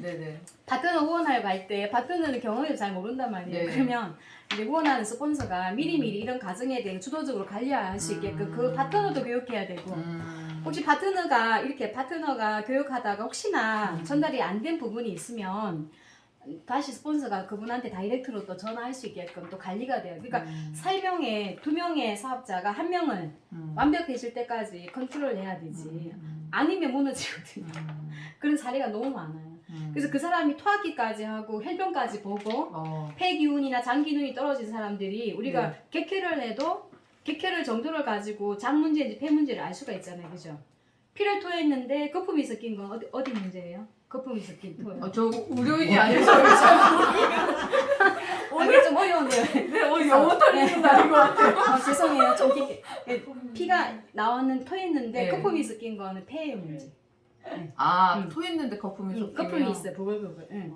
파트너 후원하러 갈 때 파트너는 경험을 잘 모른단 말이에요. 그러면 이제 후원하는 스폰서가 미리미리 이런 가정에 대해 주도적으로 관리할 수 있게끔 그 파트너도 교육해야 되고 혹시 파트너가 교육하다가 혹시나 전달이 안 된 부분이 있으면 다시 스폰서가 그분한테 다이렉트로 또 전화할 수 있게끔 또 관리가 돼요. 그러니까 3명의 2명의 사업자가 1명을 완벽해질 때까지 컨트롤 해야 되지. 아니면 무너지거든요. 그런 사례가 너무 많아요. 그래서 그 사람이 토하기까지 하고 혈변까지 보고 폐기운이나 장기운이 떨어진 사람들이 우리가 객회를 해도 객회를 정도를 가지고 장 문제인지 폐 문제를 알 수가 있잖아요. 그죠? 피를 토했는데 거품이 섞인 건 어디 문제예요? 거품이 섞인 토. 저 의료인이 아니셔서 오늘 좀 어려운데요. 네, 오늘 영어 털리는 날인 것 같아요. 죄송해요. 좀 깊게. 피가 나오는 토했는데 네. 거품이 섞인 거는 폐의 문제. 토했는데 거품이 섞이면 거품이 있어요. 부글부글.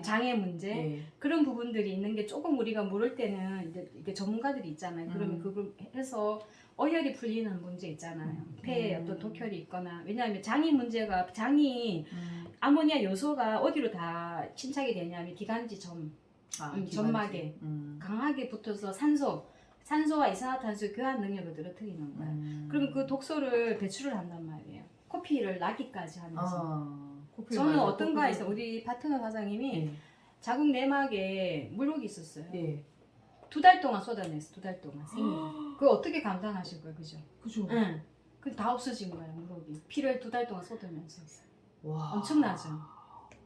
장애 문제. 네. 그런 부분들이 있는 게 조금 우리가 모를 때는 이게 전문가들이 있잖아요. 그러면 그걸 해서 어혈이 풀리는 문제 있잖아요. 폐에 어떤 독혈이 있거나. 왜냐하면 장이 아모니아 요소가 어디로 다 침착이 되냐면 기관지 점막에 강하게 붙어서 산소와 이산화탄소 교환 능력을 늘어뜨리는 거야. 그러면 그 독소를 배출을 한단 말이에요. 코피를 나기까지 하면서. 저는 어떤가 있어. 우리 파트너 사장님이 자궁 내막에 물혹이 있었어요. 2달 동안 쏟아냈어. 2달 동안 생리. 그거 어떻게 감당하실 거예요, 그죠? 그죠. 응. 그 다 없어진 거예요, 물혹이. 피를 2달 동안 쏟으면서. 와. 엄청나죠.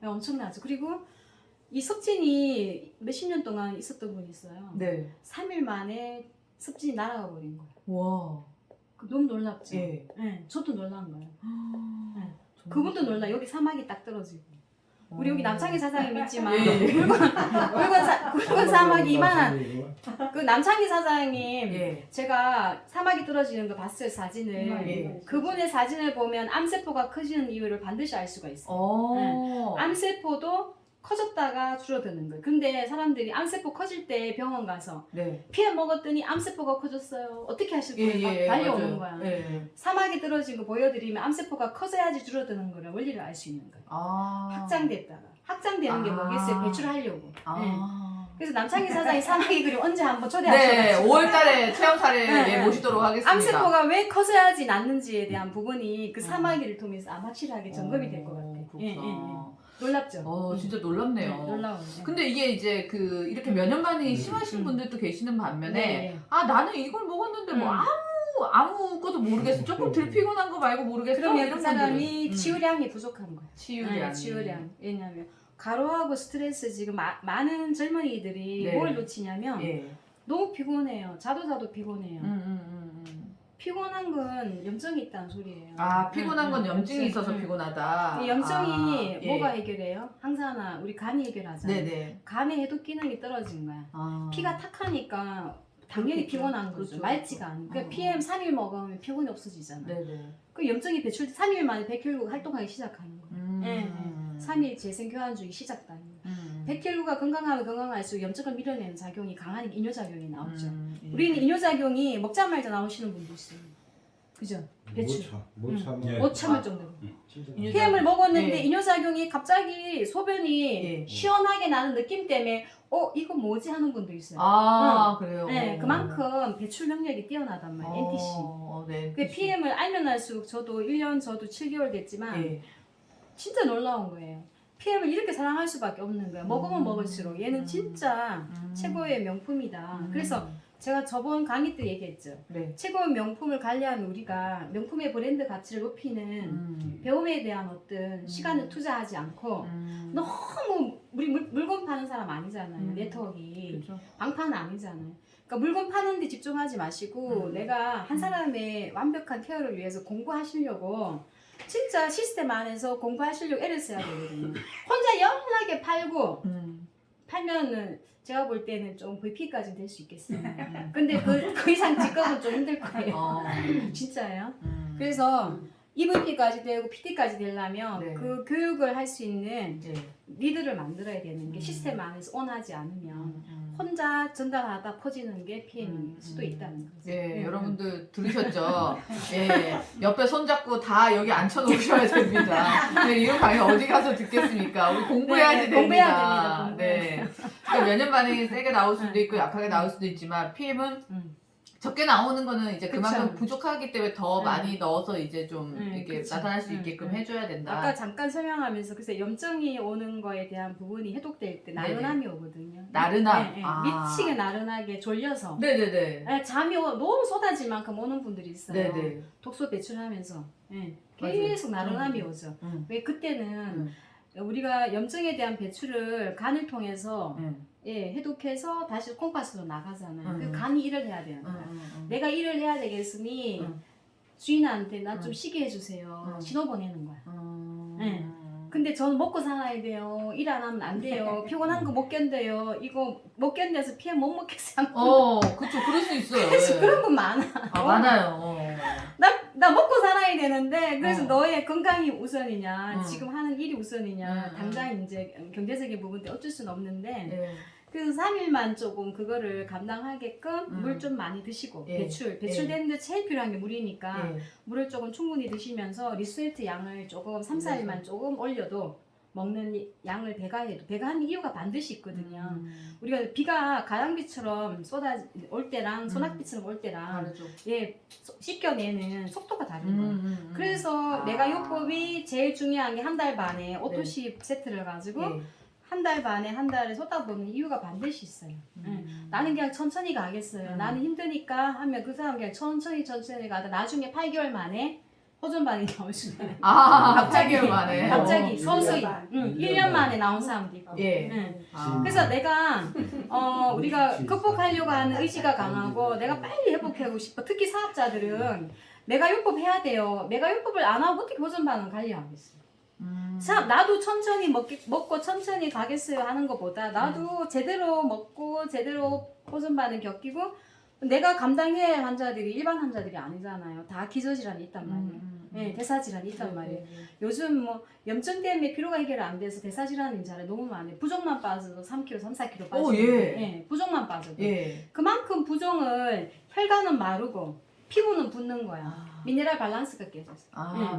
네, 엄청나죠. 그리고 이 섭진이 몇십 년 동안 있었던 분이 있어요. 네. 3일 만에 섭진이 날아가 버린 거예요. 와. 너무 놀랍죠. 예. 네, 저도 놀란 거예요. 정말 그분도 놀라. 여기 사막이 딱 떨어지고. 우리 여기 남창희 사장님 있지만 예. 굵은 사막이 이만한 그 남창희 사장님 예. 제가 사막이 떨어지는 거 봤어요 사진을. 예. 그분의 사진을 보면 암세포가 커지는 이유를 반드시 알 수가 있어요. 암세포도 커졌다가 줄어드는 거예요. 근데 사람들이 암세포 커질 때 병원 가서 네. 피해 먹었더니 암세포가 커졌어요. 어떻게 하실 거예요? 막 달려오는 거야. 사막이 떨어진 거 보여드리면 암세포가 커져야지 줄어드는 거를 원리를 알 수 있는 거예요. 확장됐다가. 확장되는 게 뭐겠어요? 배출하려고. 네. 그래서 남창희 사장이 사막이 그리고 언제 한번 초대하셔가지고 네, 5월달에 체험사를 네. 모시도록 하겠습니다. 암세포가 왜 커져야지 낳는지에 대한 부분이 그 사마귀를 통해서 확실하게 점검이 될 것 같아요. 그렇구나. 놀랍죠? 진짜 놀랍네요. 네, 놀라워요. 근데 이게 이제 이렇게 면역 반응이 심하신 분들도 계시는 반면에 네. 나는 이걸 먹었는데 뭐 아무것도 모르겠어. 조금 덜 피곤한 거 말고 모르겠어. 그러면 이런 그 사람이 분들은. 치유량이 부족한 거예요. 치유량. 치유량. 왜냐하면 가로하고 스트레스 지금 많은 젊은이들이 네. 뭘 놓치냐면 너무 피곤해요. 자도 피곤해요. 피곤한 건 염증이 있다는 소리예요. 피곤한 건 염증이 있어서 피곤하다. 이 염증이 예. 뭐가 해결해요? 항산화, 우리 간이 해결하잖아요. 네네. 간의 해독 기능이 떨어진 거야. 피가 탁하니까 당연히 그렇겠죠. 피곤한 거죠. 그렇죠. 맑지가 않아. 그러니까 PM 3일 먹으면 피곤이 없어지잖아요. 네네. 그 염증이 배출 3일 만에 백혈구가 활동하기 시작하는 거예요. 3일 재생교환주기 시작되는 거예요. 백혈구가 건강하면 건강할수록 염증을 밀어내는 작용이 강한 이뇨작용이 나오죠. 우리는 이뇨작용이 먹자 말자 나오시는 분도 있어요. 그죠? 배출. 못 참아. 못 참을 정도로. 이뇨작용. PM을 먹었는데 예. 이뇨작용이 갑자기 소변이 예. 시원하게 나는 느낌 때문에 이거 뭐지 하는 분도 있어요. 그래요. 네, 그만큼 배출 능력이 뛰어나단 말이에요. NTC. 네. 그 PM을 알면 알수록 저도 1년 저도 7개월 됐지만 진짜 놀라운 거예요. PM을 이렇게 사랑할 수밖에 없는 거예요. 먹으면 먹을수록 얘는 진짜 최고의 명품이다. 그래서 제가 저번 강의 때 얘기했죠. 네. 최고의 명품을 관리하는 우리가 명품의 브랜드 가치를 높이는 배움에 대한 어떤 시간을 투자하지 않고 너무 우리 물건 파는 사람 아니잖아요. 네트워크가 그렇죠. 방파는 아니잖아요. 그러니까 물건 파는 데 집중하지 마시고 내가 한 사람의 완벽한 케어를 위해서 공부하시려고 진짜 시스템 안에서 공부하시려고 애를 써야 되거든요. 혼자 연하게 팔면은 제가 볼 때는 좀 VP까지 될 수 있겠어요. 근데 그 이상 직업은 좀 힘들 거예요. 진짜예요. 그래서 EVP까지 되고 PT까지 되려면 네. 그 교육을 할 수 있는 네. 리드를 만들어야 되는 게 시스템 안에서 온하지 않으면 혼자 전달하다 퍼지는 게 PM일 수도 있다는 거죠. 네, 여러분들 들으셨죠? 예, 옆에 손잡고 다 여기 앉혀놓으셔야 됩니다. 네, 이런 강의 어디 가서 듣겠습니까? 우리 공부해야지 됩니다. 공부해야 됩니다. 네. 그러니까 면역 반응이 세게 나올 수도 있고 약하게 나올 수도 있지만 PM은 적게 나오는 거는 이제 그만큼 그쵸. 부족하기 때문에 더 많이 넣어서 이제 좀 이렇게 그쵸. 나타날 수 있게끔 해줘야 된다. 아까 잠깐 설명하면서 그래서 염증이 오는 거에 대한 부분이 해독될 때 나른함이 오거든요. 나른함. 네, 미치게 나른하게 졸려서 네네네. 네, 잠이 너무 쏟아질 만큼 오는 분들이 있어요. 네네. 독소 배출하면서 네, 맞아요. 계속 나른함이 오죠. 왜 그때는 우리가 염증에 대한 배출을 간을 통해서 해독해서 다시 콩팥으로 나가잖아요. 그 간이 일을 해야 되는 거야. 내가 일을 해야 되겠으니 주인한테 나 좀 쉬게 해주세요. 신호 보내는 거야. 네. 근데 저는 먹고 살아야 돼요. 일 안 하면 안 돼요. 피곤한 거 못 견뎌요. 이거 못 견뎌서 피해 못 먹겠어요. 그쵸. 그럴 수 있어요. 그래서 예. 그런 거 많아. 많아요. 나 먹고 살아야 되는데 그래서 어. 너의 건강이 우선이냐 어. 지금 하는 일이 우선이냐 음. 당장 이제 경제적인 부분도 어쩔 수는 없는데 예. 그래서 3일만 조금 그거를 감당하게끔 음. 물 좀 많이 드시고 예. 배출되는데 제일 필요한 게 물이니까 예. 물을 조금 충분히 드시면서 리스웨트 양을 조금 3, 4일만 조금 올려도 먹는 양을 배가하는 이유가 반드시 있거든요. 우리가 비가 가랑비처럼 올 때랑 소낙비처럼 올 때랑 다르죠. 씻겨내는 속도가 다른 거예요. 그래서 내가 요법이 제일 중요한 게 한 달 반에 오토시 세트를 가지고 예. 한 달 반에 한 달에 쏟아붓는 이유가 반드시 있어요. 나는 그냥 천천히 가겠어요. 나는 힘드니까 하면 그 사람 그냥 천천히 가다 나중에 8개월 만에 호전반이 나올 수 있어요. 갑자기 만에. 갑자기 서서히 1년 1년 만에 나온 사람도 있고. 예. 그래서 내가 우리가 극복하려고 하는 의지가 강하고 내가 빨리 회복하고 싶어. 특히 사업자들은 메가요법 해야 돼요. 메가요법을 안 하고 어떻게 호전반은 관리하겠어요. 나도 천천히 먹고 천천히 가겠어요 하는 것보다 나도 제대로 먹고 제대로 호전반을 겪이고 내가 감당해야 할 환자들이 일반 환자들이 아니잖아요. 다 기저질환이 있단 말이에요. 네, 대사질환이 있단 말이에요. 요즘 뭐 염증 때문에 피로가 해결 안 돼서 대사질환인 자를 너무 많아요. 부종만 빠져도 3kg, 3, 4kg 빠지고 예. 부종만 빠져도 예. 그만큼 부종을 혈관은 마르고 피부는 붓는 거야. 미네랄 밸런스가 깨졌어.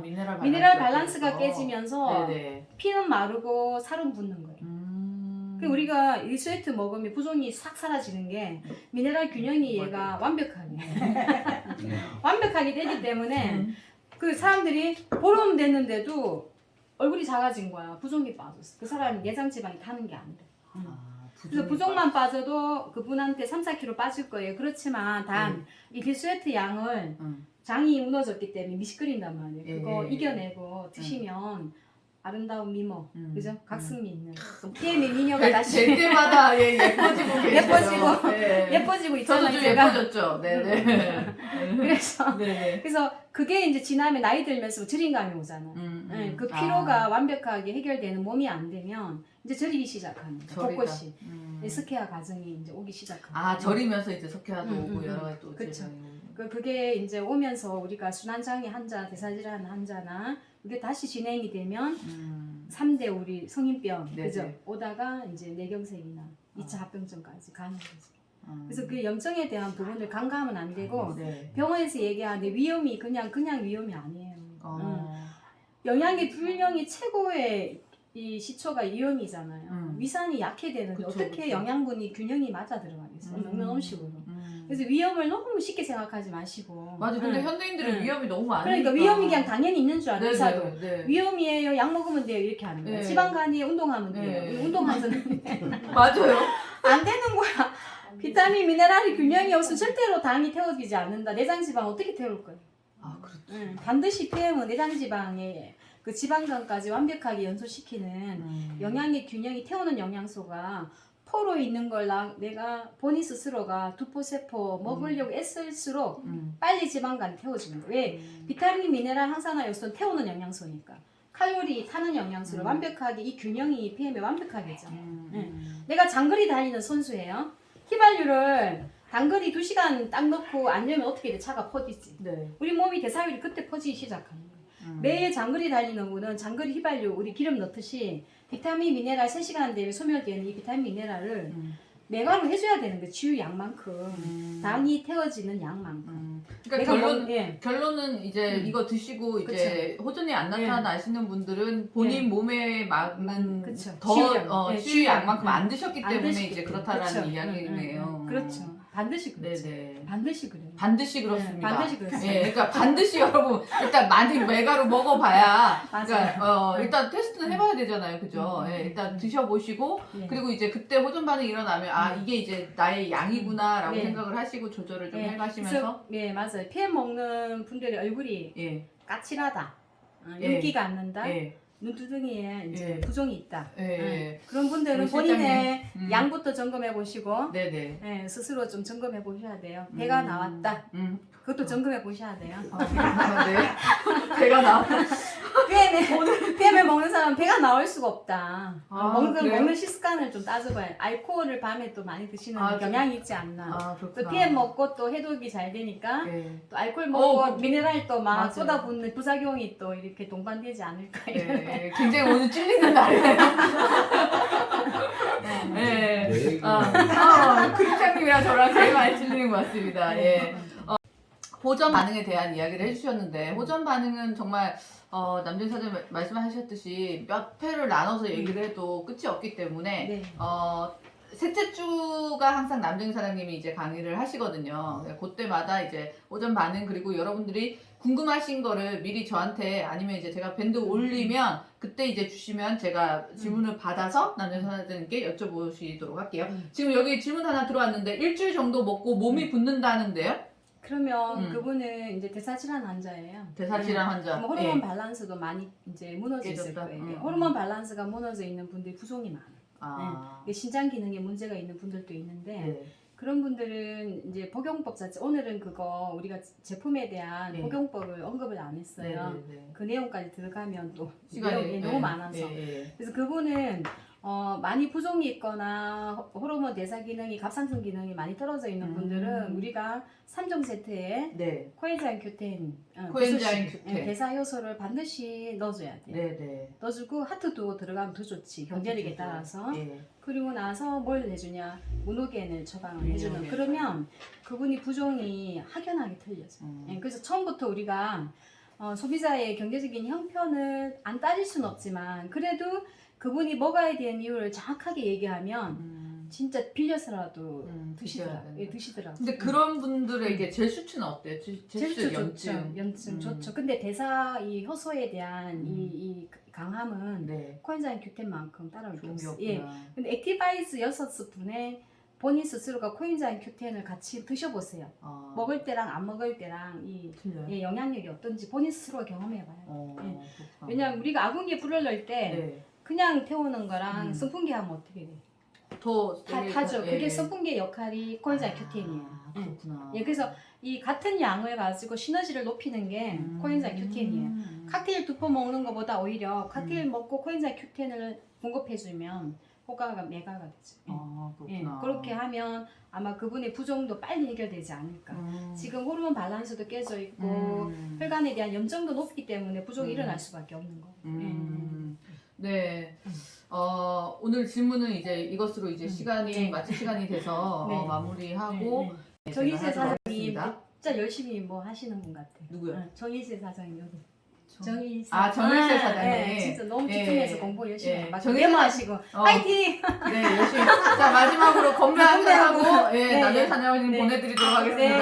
미네랄 밸런스가 깨지면서 네네. 피는 마르고 살은 붓는 거예요. 그 우리가 이 스웨트 먹으면 부종이 싹 사라지는 게 미네랄 균형이 얘가 완벽하게 되기 때문에 그 사람들이 보름 됐는데도 얼굴이 작아진 거야. 부종이 빠졌어. 그 사람이 내장 지방이 타는 게 안 돼. 그래서 부종만 빠져도 그분한테 3, 4kg 빠질 거예요. 그렇지만 단 이 리스웨트 양을 장이 무너졌기 때문에 미식거린단 말이에요. 그거 이겨내고 드시면 아름다운 미모, 그죠? 각성미 있는 게임의 미녀가 다시 될 때마다 예뻐지고 계세요. 예뻐지고 저도 있잖아요. 좀 제가. 예뻐졌죠. 네네. 그래서 그게 이제 지나면 나이 들면서 저림감이 오잖아. 그 피로가 완벽하게 해결되는 몸이 안 되면 이제 저리기 시작하는 거예요. 벚꽃이. 스케아 과정이 이제 오기 시작하는 저리면서 이제 석회화도 오고 여러 가지 또 그렇죠. 그게 이제 오면서 우리가 순환장애 환자, 대사질환 환자나 그게 다시 진행이 되면 3대 우리 성인병 그죠? 오다가 이제 뇌경색이나 2차 합병증까지 가는 거죠. 그래서 그 염증에 대한 부분을 간과하면 안 되고 병원에서 얘기하는데 위험이 그냥 위험이 아니에요. 영양의 불량이 최고의 이 시초가 이온이잖아요. 위산이 약해되는데 어떻게 영양분이 균형이 맞아 들어가겠어요? 먹는 음식으로. 그래서 위험을 너무 쉽게 생각하지 마시고. 맞아. 근데 현대인들은 위험이 너무 많으니까. 그러니까 위험이 그냥 당연히 있는 줄 알아요. 의사도. 네. 위험이에요. 약 먹으면 돼요. 이렇게 하는 거예요. 지방간이 운동하면 돼요. 운동하면 맞아요. 안 되는 거야. 비타민, 미네랄이 균형이 없으면 절대로 당이 태워지지 않는다. 내장지방 어떻게 태울 거예요? 그렇죠. 반드시 PM은 내장지방에 그 지방간까지 완벽하게 연소시키는 영양의 균형이 태우는 영양소가 포로 있는 걸 내가 본인 스스로가 두포세포 먹으려고 애쓸수록 빨리 지방간이 태워지는 거예요. 왜? 비타민, 미네랄, 항산화 요소는 태우는 영양소니까. 칼로리 타는 영양소를 완벽하게 이 균형이 PM에 완벽하게죠. 내가 장거리 달리는 선수예요. 휘발유를 단거리 2시간 딱 넣고 안 넣으면 어떻게 돼? 차가 퍼지지. 우리 몸이 대사율이 그때 퍼지기 시작하는 거예요. 매일 장거리 달리는 분은 장거리 휘발유 우리 기름 넣듯이 비타민 미네랄 3시간 되면 소멸되는 이 비타민 미네랄을 메가로 해줘야 되는 거예요. 지유 양만큼 당이 태워지는 양만큼. 그러니까 결론은 이제 이거 드시고 이제 호전이 안 나타나시는 분들은 본인 몸에 맞는 더 치유 양만큼 안 드셨기 때문에 이제 그렇다라는 이야기네요. 그렇죠. 반드시 그렇죠. 반드시 그래요. 반드시 그렇습니다. 반드시 그렇습니다. 그러니까 반드시 여러분 일단 많이 메가로 먹어봐야 그러니까 일단 테스트는 해봐야 되잖아요, 그죠? 일단 드셔보시고 그리고 이제 그때 호전 반응이 일어나면 이게 이제 나의 양이구나라고 생각을 하시고 조절을 좀 해가시면서 맞아요. PM 먹는 분들의 얼굴이 까칠하다, 윤기가 안 난다. 눈두덩이에 이제 예. 부종이 있다. 예. 그런 분들은 우리 본인의 실장님. 양부터 점검해 보시고 네네. 예, 스스로 좀 점검해 보셔야 돼요. 배가 나왔다. 그것도 점검해 보셔야 돼요. 네. 배가 나왔다. PM을 먹는 사람은 배가 나올 수가 없다. 아, 먹는 그래요? 식습관을 좀 따져봐요. 알코올을 밤에 또 많이 드시는 아, 경향이 있지 않나. 아, 또 그렇구나. PM 먹고 또 해독이 잘 되니까 네. 또 알코올 먹고 그- 미네랄 또 막 맞아요. 쏟아붓는 부작용이 또 이렇게 동반되지 않을까. 네. 굉장히 오늘 찔리는 날이에요. 네. 내 얘기는 크리스장님이랑 저랑 제일 많이 찔리는 것 같습니다. 예. 호전 반응에 대한 이야기를 해주셨는데 호전 반응은 정말 남준 사장님 말씀하셨듯이 몇 회를 나눠서 얘기를 해도 끝이 없기 때문에 네. 셋째 주가 항상 남정 사장님이 이제 강의를 하시거든요. 그때마다 이제 오전 반응 그리고 여러분들이 궁금하신 거를 미리 저한테 아니면 이제 제가 밴드 올리면 그때 이제 주시면 제가 질문을 받아서 남정 사장님께 여쭤보시도록 할게요. 지금 여기 질문 하나 들어왔는데 일주일 정도 먹고 몸이 붓는다는데요? 그러면 그분은 이제 대사질환 환자예요. 대사질환 환자. 그럼 호르몬 예. 밸런스도 많이 이제 무너져 있을 깨졌다. 거예요. 음. 호르몬 밸런스가 무너져 있는 분들이 부종이 많아요. 아. 이게 신장 기능에 문제가 있는 분들도 있는데 네. 그런 분들은 이제 복용법 자체 오늘은 그거 우리가 제품에 대한 네. 복용법을 언급을 안 했어요. 네. 그 내용까지 들어가면 또 시간이 내용이 너무 많아서 그래서 그분은 많이 부종이 있거나 호르몬 대사 기능이 갑상선 기능이 많이 떨어져 있는 분들은 우리가 3종 세트에 네. 코엔자임 큐텐, 코엔자임 구수시, 큐텐. 대사 효소를 반드시 넣어줘야 돼요. 네. 넣어주고 하트도 들어가면 더 좋지 경제력에 따라서. 예. 그리고 나서 뭘 해주냐 무노겐을 처방을 해주는. 무노겐. 그러면 그분이 부종이 확연하게 틀려져. 예, 그래서 처음부터 우리가 소비자의 경제적인 형편을 안 따질 수는 없지만 그래도 그분이 먹어야 되는 이유를 정확하게 얘기하면 진짜 빌려서라도 드셔야 된다. 드시더라고요. 근데 그런 분들에게 제 수치는 어때요? 제수치 염증. 좋죠. 염증 좋죠. 근데 대사 이 효소에 대한 이 강함은 네. 코엔자임 큐텐만큼 따라올 게 좋은 게 없어요. 없구나. 예. 근데 액티바이즈 6스푼에 본인 스스로가 코엔자임 큐텐을 같이 드셔보세요. 아, 먹을 때랑 안 먹을 때랑 이 틀려요. 영향력이 어떤지 본인 스스로 경험해봐요. 예. 그렇구나. 왜냐면 우리가 아궁이에 불을 넣을 때 네. 그냥 태우는 거랑 음. 선풍기 하면 어떻게 돼? 더 다죠. 예. 그게 선풍기의 역할이 코엔자임 큐텐이에요. 아, 예. 그렇구나. 예, 그래서 이 같은 양을 가지고 시너지를 높이는 게 코엔자임 큐텐이에요. 칵테일 2포 먹는 것보다 오히려 칵테일 먹고 코엔자임 큐텐을 공급해주면 효과가 메가가 되죠. 예. 아, 예, 그렇구나. 그렇게 하면 아마 그분의 부종도 빨리 해결되지 않을까. 지금 호르몬 밸런스도 깨져 있고 혈관에 대한 염증도 높기 때문에 부종이 일어날 수밖에 없는 거예요. 네. 오늘 질문은 이제 이것으로 이제 시간이 네. 마칠 시간이 돼서 네. 마무리하고 네. 제가 정희재 하도록 사장님 하겠습니다. 진짜 열심히 뭐 하시는 분 같아. 누구요? 정희재 사장님 여기. 정희재. 정일세 사장님. 네, 진짜 너무 집중해서 공부 열심히 예. 하고 정일세 하시고 파이팅. 네, 열심히. 자, 마지막으로 건배 한잔 하고, 예, 네, 남편 네. 사장님 네. 보내드리도록 하겠습니다.